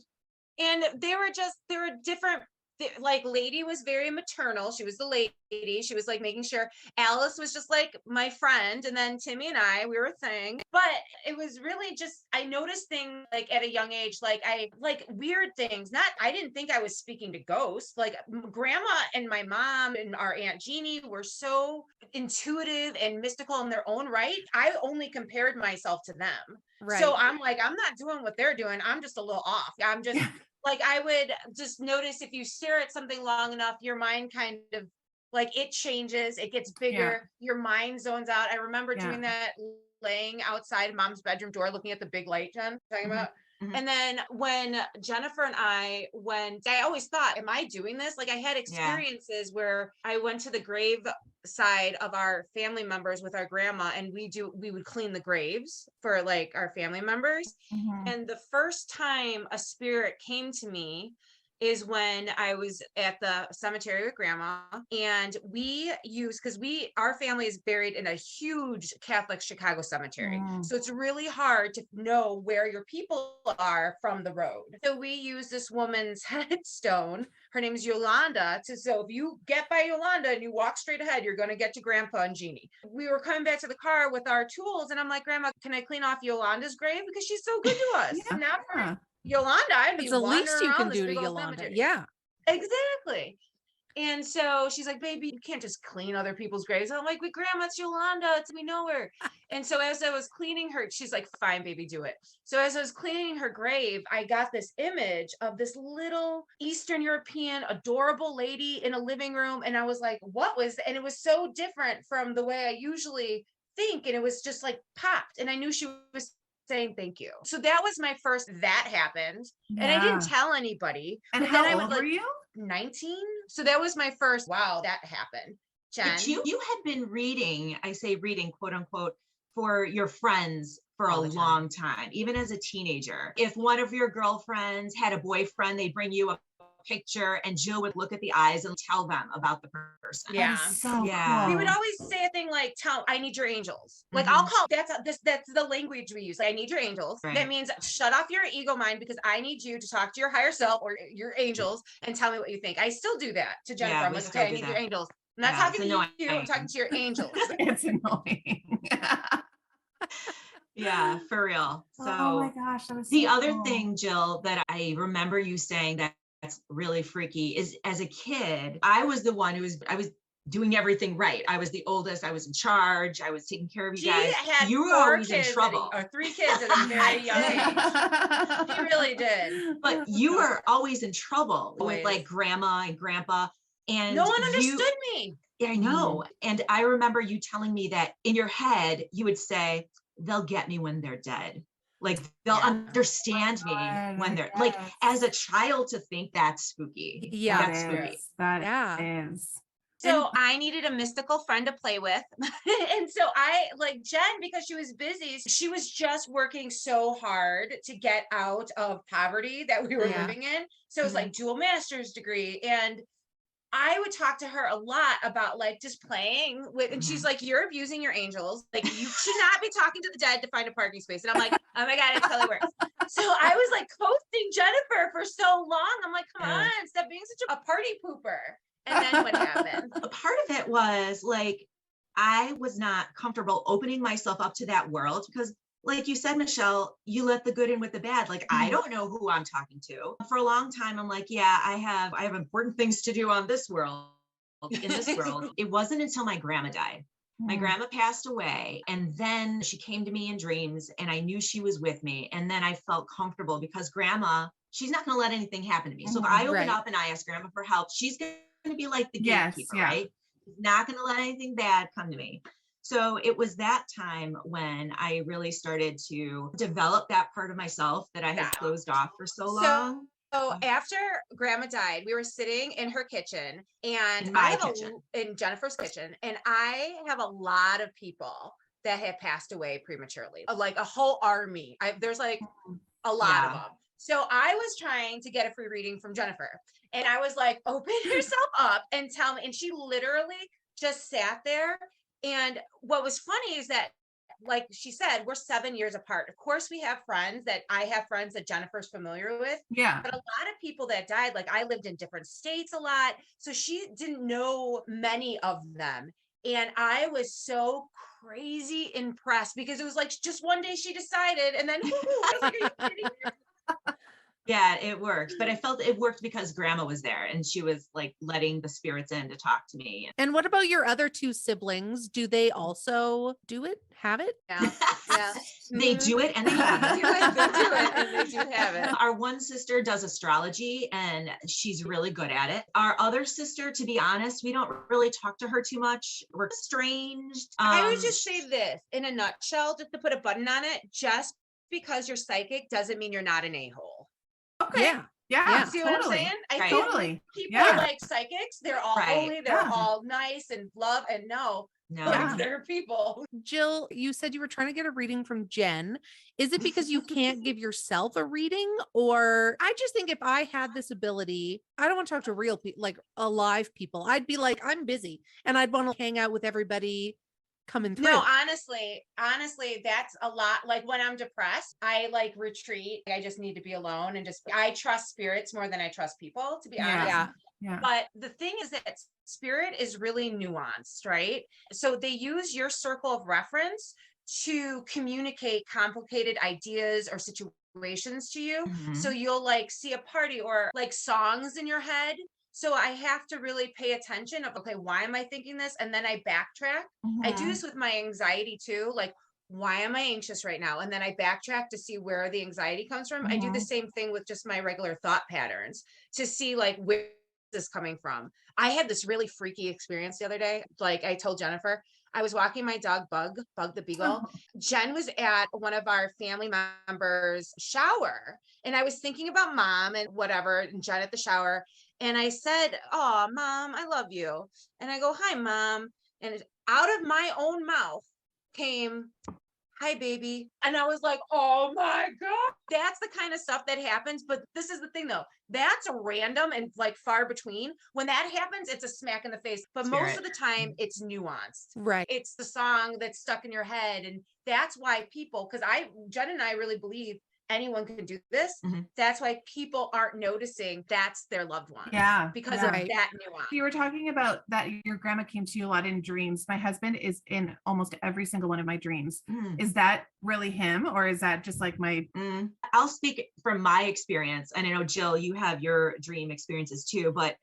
And they were different. Like Lady was very maternal. She was the lady. She was like making sure. Alice was just like my friend. And then Timmy and we were a thing. But it was really just, I noticed things like at a young age, like weird things. I didn't think I was speaking to ghosts. Like grandma and my mom and our Aunt Jeannie were so intuitive and mystical in their own right. I only compared myself to them. Right. So I'm like, I'm not doing what they're doing. I'm just a little off. I'm just like, I would just notice if you stare at something long enough, your mind kind of like it changes, it gets bigger, your mind zones out. I remember doing that laying outside mom's bedroom door, looking at the big light, Jen, talking about. And then when Jennifer and I went, I always thought, am I doing this? Like I had experiences where I went to the grave side of our family members with our grandma, and we would clean the graves for like our family members. And the first time a spirit came to me is when I was at the cemetery with grandma, and we used, because our family is buried in a huge Catholic Chicago cemetery. So it's really hard to know where your people are from the road. So we use this woman's headstone. Her name is Yolanda. So if you get by Yolanda and you walk straight ahead, you're going to get to Grandpa and Jeannie. We were coming back to the car with our tools, and I'm like, Grandma, can I clean off Yolanda's grave? Because she's so good to us. Not for Yolanda, I'd be It's the least you can do to big old Yolanda. cemetery. Yeah. Exactly. And so she's like, baby, you can't just clean other people's graves. I'm like, Grandma, it's Yolanda. We know her. And so as I was cleaning her, she's like, fine, baby, do it. So as I was cleaning her grave, I got this image of this little Eastern European, adorable lady in a living room. And I was like, and it was so different from the way I usually think. And it was just like popped. And I knew she was saying thank you. So that was my first, that happened. And I didn't tell anybody. And but how then old were you? 19. So that was my first, wow, that happened. Jen? But you had been reading, I say reading, quote unquote, for your friends for a long time, even as a teenager. If one of your girlfriends had a boyfriend, they'd bring you a picture, and Jill would look at the eyes and tell them about the person. Yeah. So We would always say a thing like, I need your angels. Like I'll call, that's the language we use. Like, I need your angels. Right. That means shut off your ego mind, because I need you to talk to your higher self or your angels and tell me what you think. I still do that to Jennifer. I'm like, okay, I need your angels. I'm not talking to you, I'm talking to your angels. It's annoying. Yeah, for real. So oh my gosh, that was the so other cool. thing, Jill, that I remember you saying that's really freaky is, as a kid, I was the one I was doing everything right. I was the oldest. I was in charge. I was taking care of you guys. You were always in trouble. Or 3 kids at a very young age. She really did. But you were always in trouble with Always. like grandma and grandpa. And No one understood me. Yeah, I know. And I remember you telling me that in your head, you would say, they'll get me when they're dead. Like they'll understand me when they're like, as a child, to think that's spooky. Yeah. That's spooky. That is. So I needed a mystical friend to play with. And so I like Jen, because she was busy, she was just working so hard to get out of poverty that we were living in. So it was like dual master's degree. And I would talk to her a lot about like just playing with, and she's like, you're abusing your angels. Like, you should not be talking to the dead to find a parking space. And I'm like, oh my God, it totally works. So I was like coasting Jennifer for so long. I'm like, come on, stop being such a party pooper. And then what happened? A part of it was like, I was not comfortable opening myself up to that world because, like you said, Michelle, you let the good in with the bad. Like, I don't know who I'm talking to. For a long time, I'm like, yeah, I have important things to do on this world, in this world. It wasn't until my grandma died. My grandma passed away, and then she came to me in dreams, and I knew she was with me. And then I felt comfortable because grandma, she's not going to let anything happen to me. So if I open up and I ask grandma for help, she's going to be like the gatekeeper, right? She's not going to let anything bad come to me. So it was that time when I really started to develop that part of myself that I had Yeah. closed off for so So- long. So after grandma died, we were sitting in her kitchen and In my kitchen. in Jennifer's kitchen, and I have a lot of people that have passed away prematurely, like a whole army. There's like a lot of Yeah. them. So I was trying to get a free reading from Jennifer, and I was like, open yourself up and tell me. And she literally just sat there. And what was funny is that, like she said, we're 7 years apart. Of course, I have friends that Jennifer's familiar with, Yeah. but a lot of people that died, like I lived in different states a lot. So she didn't know many of them. And I was so crazy impressed because it was like just one day she decided, and then I was like, are you kidding me? Yeah, it worked. But I felt it worked because grandma was there and she was like letting the spirits in to talk to me. And what about your other two siblings? Do they also do it? Have it? Yeah, yeah. They Mhm. do it and they have They it. do it, and they do have it. Our one sister does astrology and she's really good at it. Our other sister, to be honest, we don't really talk to her too much. We're estranged. I would just say this in a nutshell, just to put a button on it, just because you're psychic doesn't mean you're not an a-hole. Okay. Yeah. Yeah. See what I'm totally. saying? I Right. think Totally. people Yeah. like psychics, they're all Right. holy, they're Yeah. all nice and love, and no, no. Yeah. they're people. Jill, you said you were trying to get a reading from Jen. Is it because you can't give yourself a reading? Or I just think if I had this ability, I don't want to talk to real people, like alive people. I'd be like, I'm busy and I'd want to hang out with everybody coming through. No, honestly, that's a lot. Like when I'm depressed, I like retreat. I just need to be alone and I trust spirits more than I trust people, to be Yeah. honest. Yeah. But the thing is that spirit is really nuanced, right? So they use your circle of reference to communicate complicated ideas or situations to you. Mhm. So you'll like see a party or like songs in your head. So I have to really pay attention of, okay, why am I thinking this? And then I backtrack. I do Mhm. this with my anxiety too. Like, why am I anxious right now? And then I backtrack to see where the anxiety comes from. I do the Mhm. same thing with just my regular thought patterns to see like where this is coming from. I had this really freaky experience the other day. Like I told Jennifer, I was walking my dog Bug the Beagle. Oh. Jen was at one of our family members' shower, and I was thinking about mom and whatever, and Jen at the shower. And I said, "Oh, mom, I love you." And I go, "Hi, mom." And out of my own mouth came, "Hi, baby." And I was like, oh my God. That's the kind of stuff that happens. But this is the thing though, that's random and like far between. When that happens, it's a smack in the face. But most of the time it's nuanced. Right. It's the song that's stuck in your head. And that's why people, because Jen and I really believe anyone can do this. Mhm. That's why people aren't noticing that's their loved one. Yeah. Because yeah. of that nuance. You were talking about that your grandma came to you a lot in dreams. My husband is in almost every single one of my dreams. Mm. Is that really him, or is that just like my I'll speak from my experience. And I know, Jill, you have your dream experiences too. But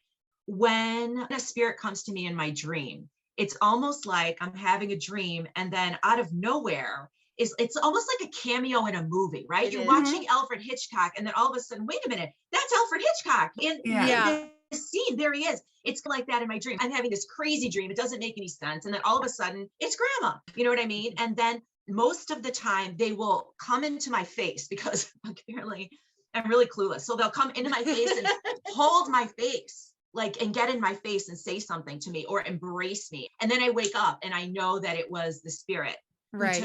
when a spirit comes to me in my dream, it's almost like I'm having a dream and then out of nowhere, it's almost like a cameo in a movie, right? It You're is. watching Alfred Hitchcock, and then all of a sudden, wait a minute, that's Alfred Hitchcock. In Yeah. the scene, there he is. It's like that in my dream. I'm having this crazy dream. It doesn't make any sense. And then all of a sudden, it's grandma. You know what I mean? And then most of the time, they will come into my face because apparently I'm really clueless. So they'll come into my face and hold my face, like, and get in my face and say something to me or embrace me. And then I wake up and I know that it was the spirit Right.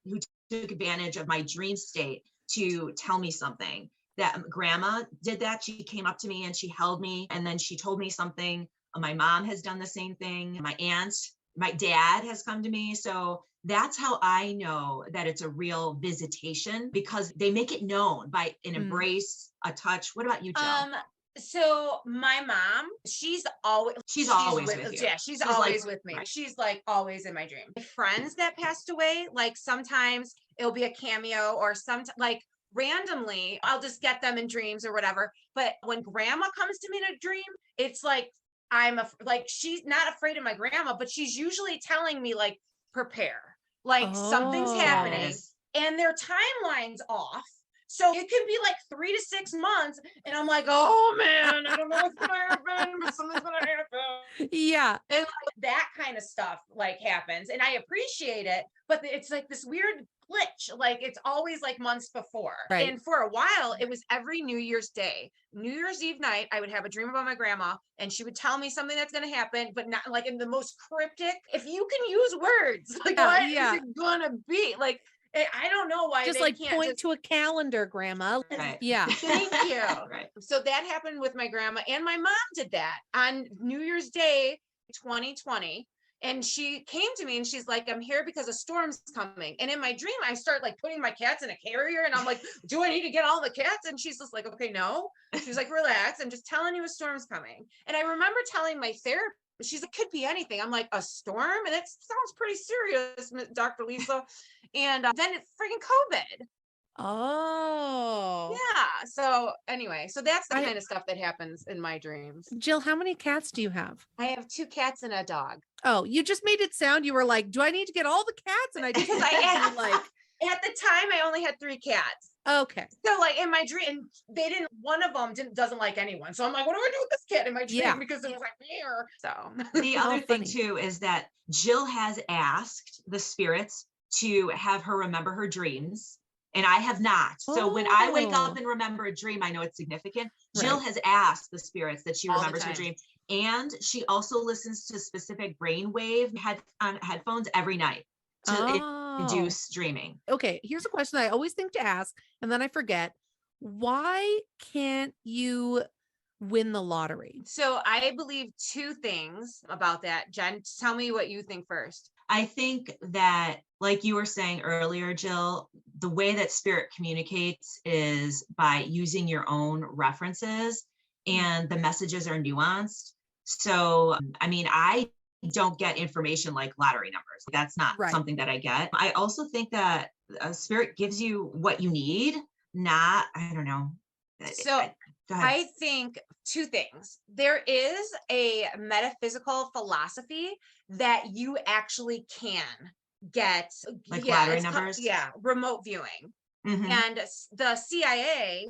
who took advantage of my dream state to tell me something. That grandma did that. She came up to me and she held me and then she told me something. My mom has done the same thing. My aunt, my dad has come to me. So that's how I know that it's a real visitation, because they make it known by an embrace, a touch. What about you, Jill? So my mom, she's always She's she's always with with you. Yeah, she's She's always like- with me. right. She's like always in my dream. My friends that passed away, like sometimes it'll be a cameo or like randomly I'll just get them in dreams or whatever. But when grandma comes to me in a dream, it's like like she's not afraid of my grandma, but she's usually telling me like prepare, like something's Oh. happening Yes. and their timeline's off. So it can be like 3 to 6 months. And I'm like, oh man, I don't know what's gonna happen, but something's gonna happen. Yeah. And like that kind of stuff like happens. And I appreciate it, but it's like this weird glitch. Like it's always like months before. Right. And for a while, it was every New Year's Day. New Year's Eve night, I would have a dream about my grandma and she would tell me something that's going to happen, but not like in the most cryptic. If you can use words, like what is it gonna be? Like, I don't know why Just they like can't point to a calendar, grandma. Right. Yeah. Thank you. Right. So that happened with my grandma, and my mom did that on New Year's Day 2020. And she came to me and she's like, I'm here because a storm's coming. And in my dream, I start like putting my cats in a carrier and I'm like, do I need to get all the cats? And she's just like, okay, no. She's like, relax. I'm just telling you a storm's coming. And I remember telling my therapist, she's like, could be anything. I'm like, a storm? And that sounds pretty serious, Dr. Lisa. And then it's freaking COVID. Oh. Yeah. So anyway, so that's the kind of stuff that happens in my dreams. Jill, how many cats do you have? I have 2 cats and a dog. Oh, you just made it sound you were like, do I need to get all the cats? And I just like at the time I only had 3 cats. Okay. So like in my dream, one of them doesn't like anyone. So I'm like, what do I do with this cat in my dream? Because it was like here. So the other thing too is that Jill has asked the spirits to have her remember her dreams. And I have not. So when I wake up and remember a dream, I know it's significant. Jill has asked the spirits that she remembers her dream. And she also listens to specific brainwave headphones every night to induce dreaming. Okay, here's a question I always think to ask, and then I forget. Why can't you win the lottery? So I believe 2 things about that. Jen, tell me what you think first. I think that, like you were saying earlier, Jill, the way that spirit communicates is by using your own references, and the messages are nuanced. So, I mean, I don't get information like lottery numbers. That's not something that I get. I also think that a spirit gives you what you need, not, I don't know. So I think 2 things. There is a metaphysical philosophy that you actually can get like lottery numbers. Remote viewing. And the CIA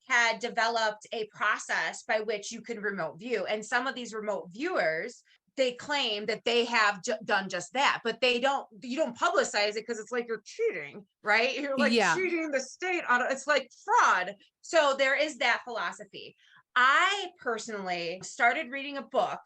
had developed a process by which you can remote view. And some of these remote viewers, they claim that they have done just that, but you don't publicize it because it's like you're cheating, right? You're like cheating the state it's like fraud. So there is that philosophy. I personally started reading a book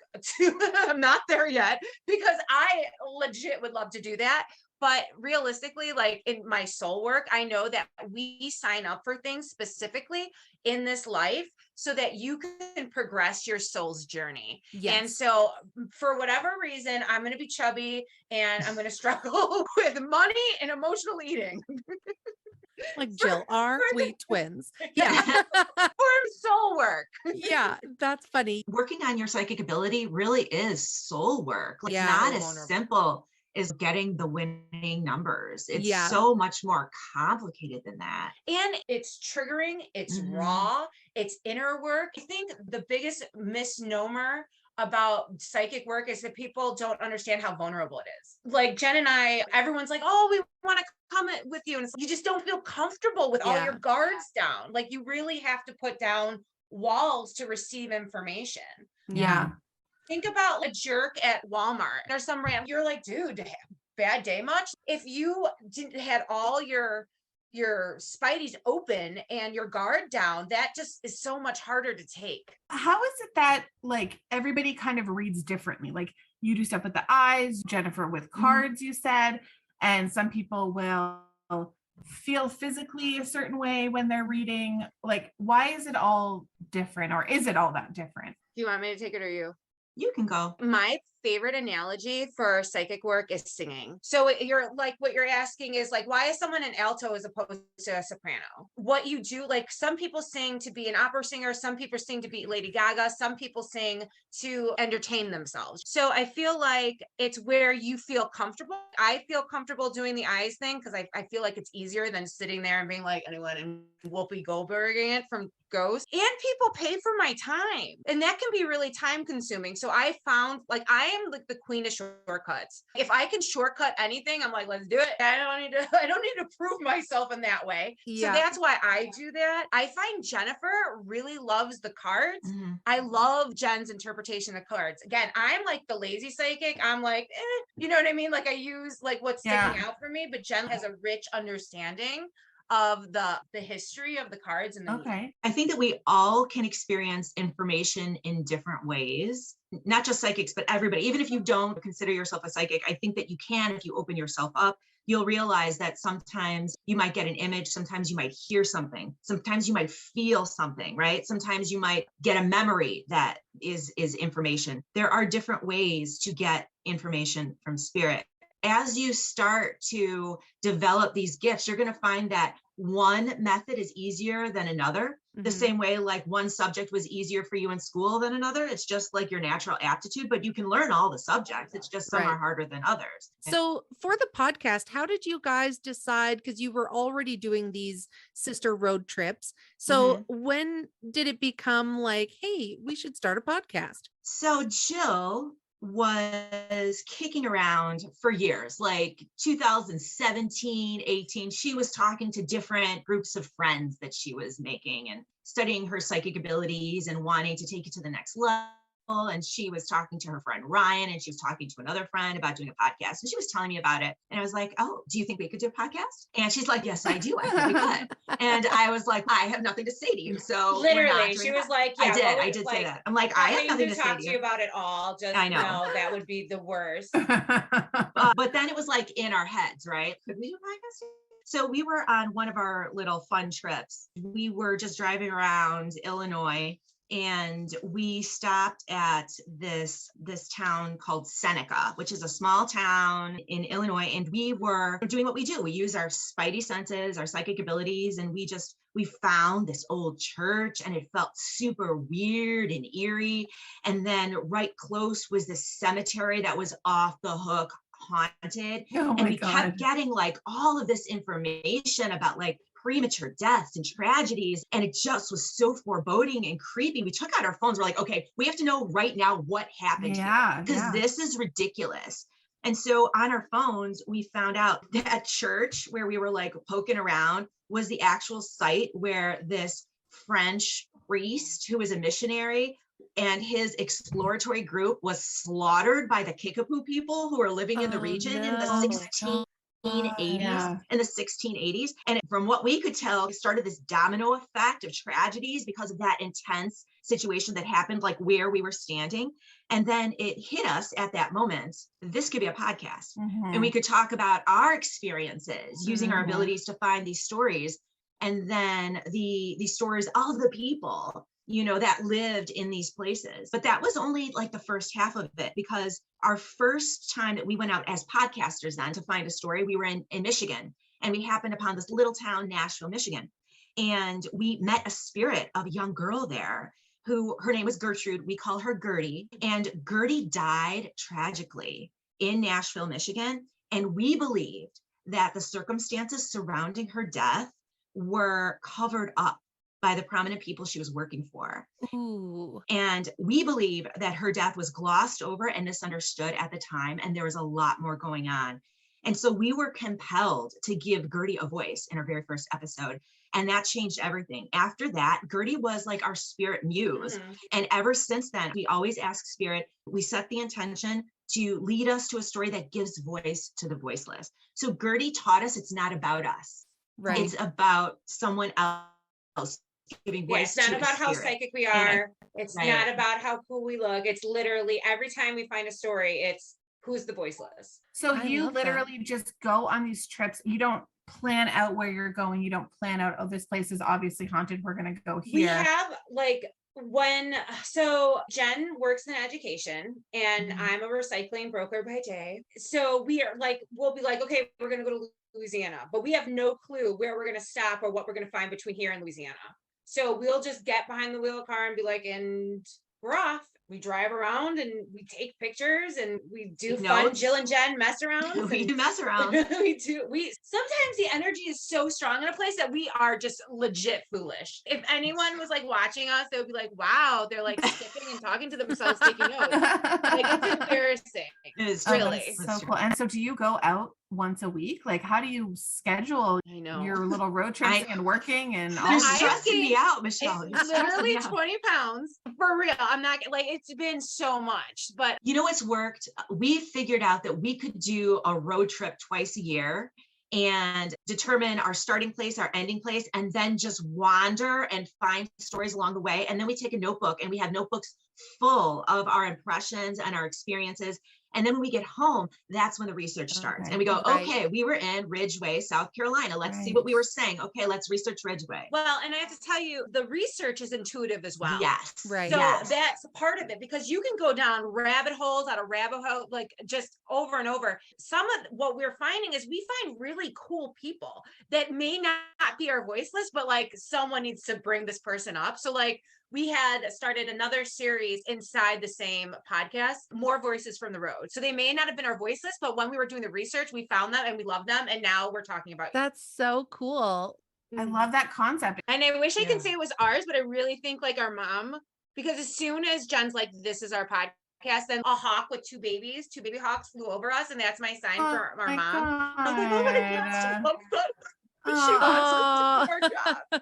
I'm not there yet because I legit would love to do that. But realistically, like in my soul work, I know that we sign up for things specifically in this life so that you can progress your soul's journey. Yes. And so for whatever reason, I'm going to be chubby and I'm going to struggle with money and emotional eating. Like Jill, aren't we twins? Yeah. For soul work. Yeah, that's funny. Working on your psychic ability really is soul work. Like, it's not as simple as getting the winning numbers. It's so much more complicated than that. And it's triggering, it's raw, it's inner work. I think the biggest misnomer about psychic work is that people don't understand how vulnerable it is. Like Jen and I, everyone's like, oh, we want to come with you. And it's like, you just don't feel comfortable with all your guards down. Like you really have to put down walls to receive information. Yeah. Think about a jerk at Walmart. There's some random, you're like, dude, bad day much? If you didn't had all your spideys open and your guard down, that just is so much harder to take. How is it that like everybody kind of reads differently? Like you do stuff with the eyes, Jennifer with cards, you said, and some people will feel physically a certain way when they're reading. Like, why is it all different, or is it all that different? Do you want me to take it or you? You can go. My favorite analogy for psychic work is singing. So you're like, what you're asking is like, why is someone an alto as opposed to a soprano? What you do, like some people sing to be an opera singer, some people sing to be Lady Gaga, some people sing to entertain themselves. So I feel like it's where you feel comfortable. I feel comfortable doing the eyes thing because I feel like it's easier than sitting there and being like anyone and Whoopi Goldberging it from Ghost. And people pay for my time, and that can be really time consuming. So I found like I am like the queen of shortcuts. If I can shortcut anything, I'm like, let's do it. I don't need to prove myself in that way. So Yeah. that's why I do that. I find Jennifer really loves the cards. Mhm. I love Jen's interpretation of cards. Again, I'm like the lazy psychic. I'm like, you know what I mean? Like I use like what's sticking out for me, but Jen has a rich understanding of the history of the cards and the meaning. Okay. I think that we all can experience information in different ways, not just psychics, but everybody. Even if you don't consider yourself a psychic, I think that you can, if you open yourself up, you'll realize that sometimes you might get an image, sometimes you might hear something, sometimes you might feel something, right? Sometimes you might get a memory that is information. There are different ways to get information from spirit. As you start to develop these gifts, you're going to find that one method is easier than another. The same way like one subject was easier for you in school than another. It's just like your natural aptitude, but you can learn all the subjects. It's just some are harder than others. So for the podcast, how did you guys decide? Because you were already doing these sister road trips. So when did it become like, hey, we should start a podcast? So Jill was kicking around for years, like 2017, 18. She was talking to different groups of friends that she was making and studying her psychic abilities and wanting to take it to the next level. And she was talking to her friend Ryan, and she was talking to another friend about doing a podcast. And she was telling me about it. And I was like, oh, do you think we could do a podcast? And she's like, yes, I do. I think we could. And I was like, I have nothing to say to you. So literally, she was like, yeah, I did say that. I'm like, I have nothing to say talk to to you about it all. Just I know. that would be the worst. But then it was like in our heads, right? Could we do a podcast? So we were on one of our little fun trips. We were just driving around Illinois, and we stopped at this town called Seneca, which is a small town in Illinois. And we were doing what we do. We use our spidey senses, our psychic abilities, and we found this old church, and it felt super weird and eerie. And then right close was this cemetery that was off the hook haunted. And we kept getting like all of this information about like premature deaths and tragedies. And it just was so foreboding and creepy. We took out our phones. We're like, okay, we have to know right now what happened. Because this is ridiculous. And so on our phones, we found out that church where we were like poking around was the actual site where this French priest who was a missionary and his exploratory group was slaughtered by the Kickapoo people who were living in the region in the 1680s. And from what we could tell, it started this domino effect of tragedies because of that intense situation that happened, like where we were standing. And then it hit us at that moment. This could be a podcast. And we could talk about our experiences using our abilities to find these stories. And then the stories of the people, you know, that lived in these places. But that was only like the first half of it, because our first time that we went out as podcasters then to find a story, we were in Michigan, and we happened upon this little town, Nashville, Michigan. And we met a spirit of a young girl there who, her name was Gertrude. We call her Gertie. And Gertie died tragically in Nashville, Michigan. And we believed that the circumstances surrounding her death were covered up by the prominent people she was working for. Ooh. And we believe that her death was glossed over and misunderstood at the time, and there was a lot more going on. And so we were compelled to give Gertie a voice in our very first episode, and that changed everything. After that, Gertie was like our spirit muse. And ever since then, we always ask spirit, we set the intention to lead us to a story that gives voice to the voiceless. So Gertie taught us it's not about us. Right. It's about someone else giving voice. It's not to about how spirit. psychic we are. It's Right. not about how cool we look. It's literally every time we find a story, it's who's the voiceless. So I you love that. literally just go on these trips. You don't plan out where you're going. You don't plan out, oh, this place is obviously haunted, we're going to go We here. have like so Jen works in education, and I'm a recycling broker by day. So we are like, we'll be like, okay, we're going to go to Louisiana, but we have no clue where we're going to stop or what we're going to find between here and Louisiana. So we'll just get behind the wheel of a car and be like, and we're off. we drive around and we take pictures and we do Take fun notes. Jill and Jen mess around. We do mess around. We sometimes the energy is so strong in a place that we are just legit foolish. If anyone was like watching us, they would be like, wow, they're like skipping and talking to themselves, taking notes. Like it's embarrassing. It is Oh, Really? that's so cool. And so do you go out once a week? Like, how do you schedule I know. your little road trips and working and all You're that? stressing me out, Michelle. You're It's stressing literally me out. 20 pounds for real. I'm not like, it's been so much, but You know what's worked? We figured out that we could do a road trip twice a year and determine our starting place, our ending place, and then just wander and find stories along the way. And then we take a notebook and we have notebooks full of our impressions and our experiences. And then when we get home, that's when the research starts. Okay. And we go, Right. okay, we were in Ridgeway, South Carolina. Let's see Right. what we were saying. Okay, let's research Ridgeway. well, and I have to tell you, the research is intuitive as well. Yes. Right. So yes. that's part of it because you can go down rabbit holes out of rabbit hole, like just over and over. Some of what we're finding is we find really cool people that may not be our voiceless, but like someone needs to bring this person up. So like we had started another series inside the same podcast, More Voices from the Road. So they may not have been our voiceless, but when we were doing the research, we found them and we love them. And now we're talking about That's so cool. I love that concept. And I wish I Yeah. could say it was ours, but I really think like our mom, because as soon as Jen's like, this is our podcast, then a hawk with two baby hawks flew over us. And that's my sign for our mom. I'm like, oh my gosh, she loves us. She Aw. wants us to do our job.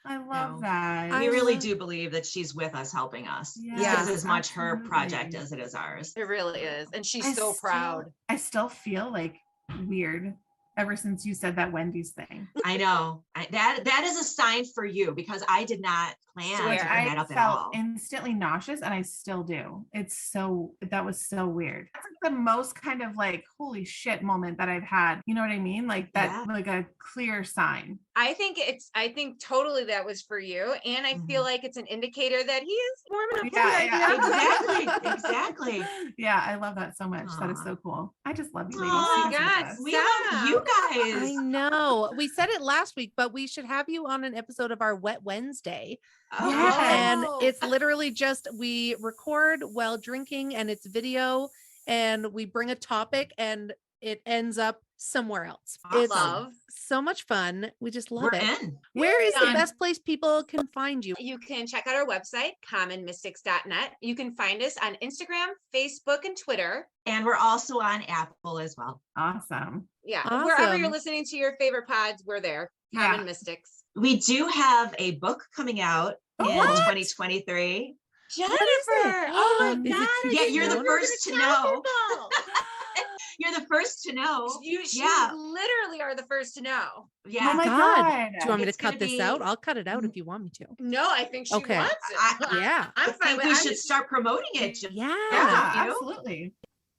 I love No. that. We really love- do believe that she's with us helping us. Yes, This is as much her project absolutely. as it is ours. It really is. And she's I so still- proud. I still feel like weird ever since you said that Wendy's thing. I know. That is a sign for you because I did not plan Swear. to bring that I up at felt all. instantly nauseous and I still do. That was so weird. That's like the most kind of like, holy shit moment that I've had. You know what I mean? Like that, Yeah. like a clear sign. I think totally that was for you. And I feel like it's an indicator that he is warming up. for Yeah, the yeah. idea. Exactly. Yeah, I love that so much. That is Aw. so cool. I just love you, ladies. Oh You my guys are the God, best. We love you I guys. know. We said it last week, but we should have you on an episode of our Wet Wednesday. Oh, Yes. And Oh. it's literally just we record while drinking and it's video and we bring a topic and it ends up somewhere else. It's Love. so much fun. We just love We're it. in. Where is the Done. best place people can find you? You can check out our website, commonmystics.net. You can find us on Instagram, Facebook, and Twitter. And we're also on Apple as well. Awesome. Yeah. Wherever you're Awesome. listening to your favorite pods, we're there. Yeah. Common Mystics. We do have a book coming out in What? 2023. Jennifer. it? Oh my Is it God. too I Yeah, didn't you're know the we were first gonna to tell know. people. You're the first to know. You Yeah. literally are the first to know. Yeah. Oh my God. God. Do you want me to It's gonna cut this be- out? I'll cut it out if you want me to. No, I think she Okay. wants it. Yeah. I'm I fine think with we it. should start promoting it. Yeah. Yeah, you know? absolutely.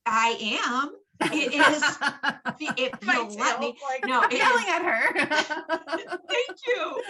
I am. It is. If you'll let me. No, it Yelling is. at her. Thank you.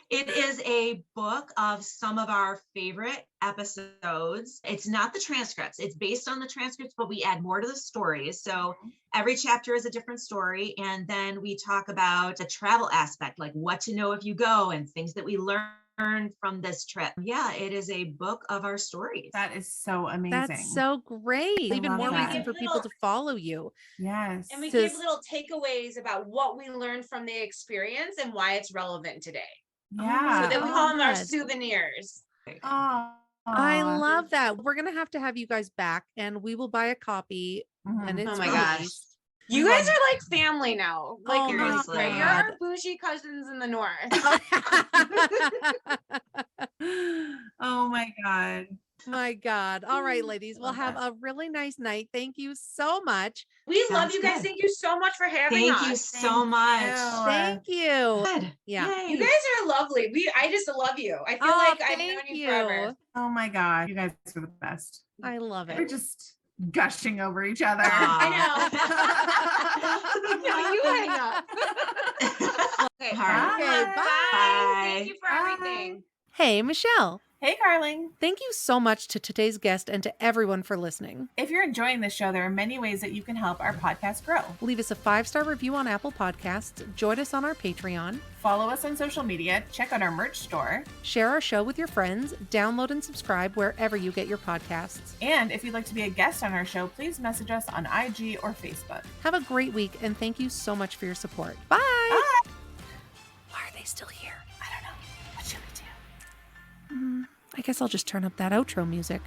It is a book of some of our favorite episodes. It's not the transcripts. It's based on the transcripts, but we add more to the stories. So every chapter is a different story. And then we talk about the travel aspect, like what to know if you go and things that we learned from this trip. Yeah, it is a book of our stories. That is so amazing. That's so great. Even love more that. reason for people to follow you. Yes. And we to give s- little takeaways about what we learned from the experience and why it's relevant today. Yeah. So that we Oh, call them our good. souvenirs. Oh, I love that. We're going to have you guys back and we will buy a copy and it's Oh my gosh. released. You guys are like family now. Like Oh my seriously, you're God. our bougie cousins in the north. Oh my God. My God. All right, ladies. We'll Love have that. a really nice night. Thank you so much. We love Sounds you guys. good. Thank you so much for having Thank you us. so much. you. Thank you. Good. Yeah. Yay. You guys are lovely. I just love you. I feel Oh, like I've thank known you forever. Oh my God. You guys are the best. I love We're it. just gushing over each other. No, you hang up. Okay. All right. Okay, Bye. bye. Thank you for Bye. everything. Hey, Michelle. Hey, Carling. Thank you so much to today's guest and to everyone for listening. If you're enjoying this show, there are many ways that you can help our podcast grow. Leave us a 5-star review on Apple Podcasts, join us on our Patreon, Follow us on social media, check out our merch store, share our show with your friends, download and subscribe wherever you get your podcasts. and if you'd like to be a guest on our show, please message us on IG or Facebook. Have a great week, and thank you so much for your support. Bye! Bye! Why are they still here? I don't know. What should we do? I guess I'll just turn up that outro music.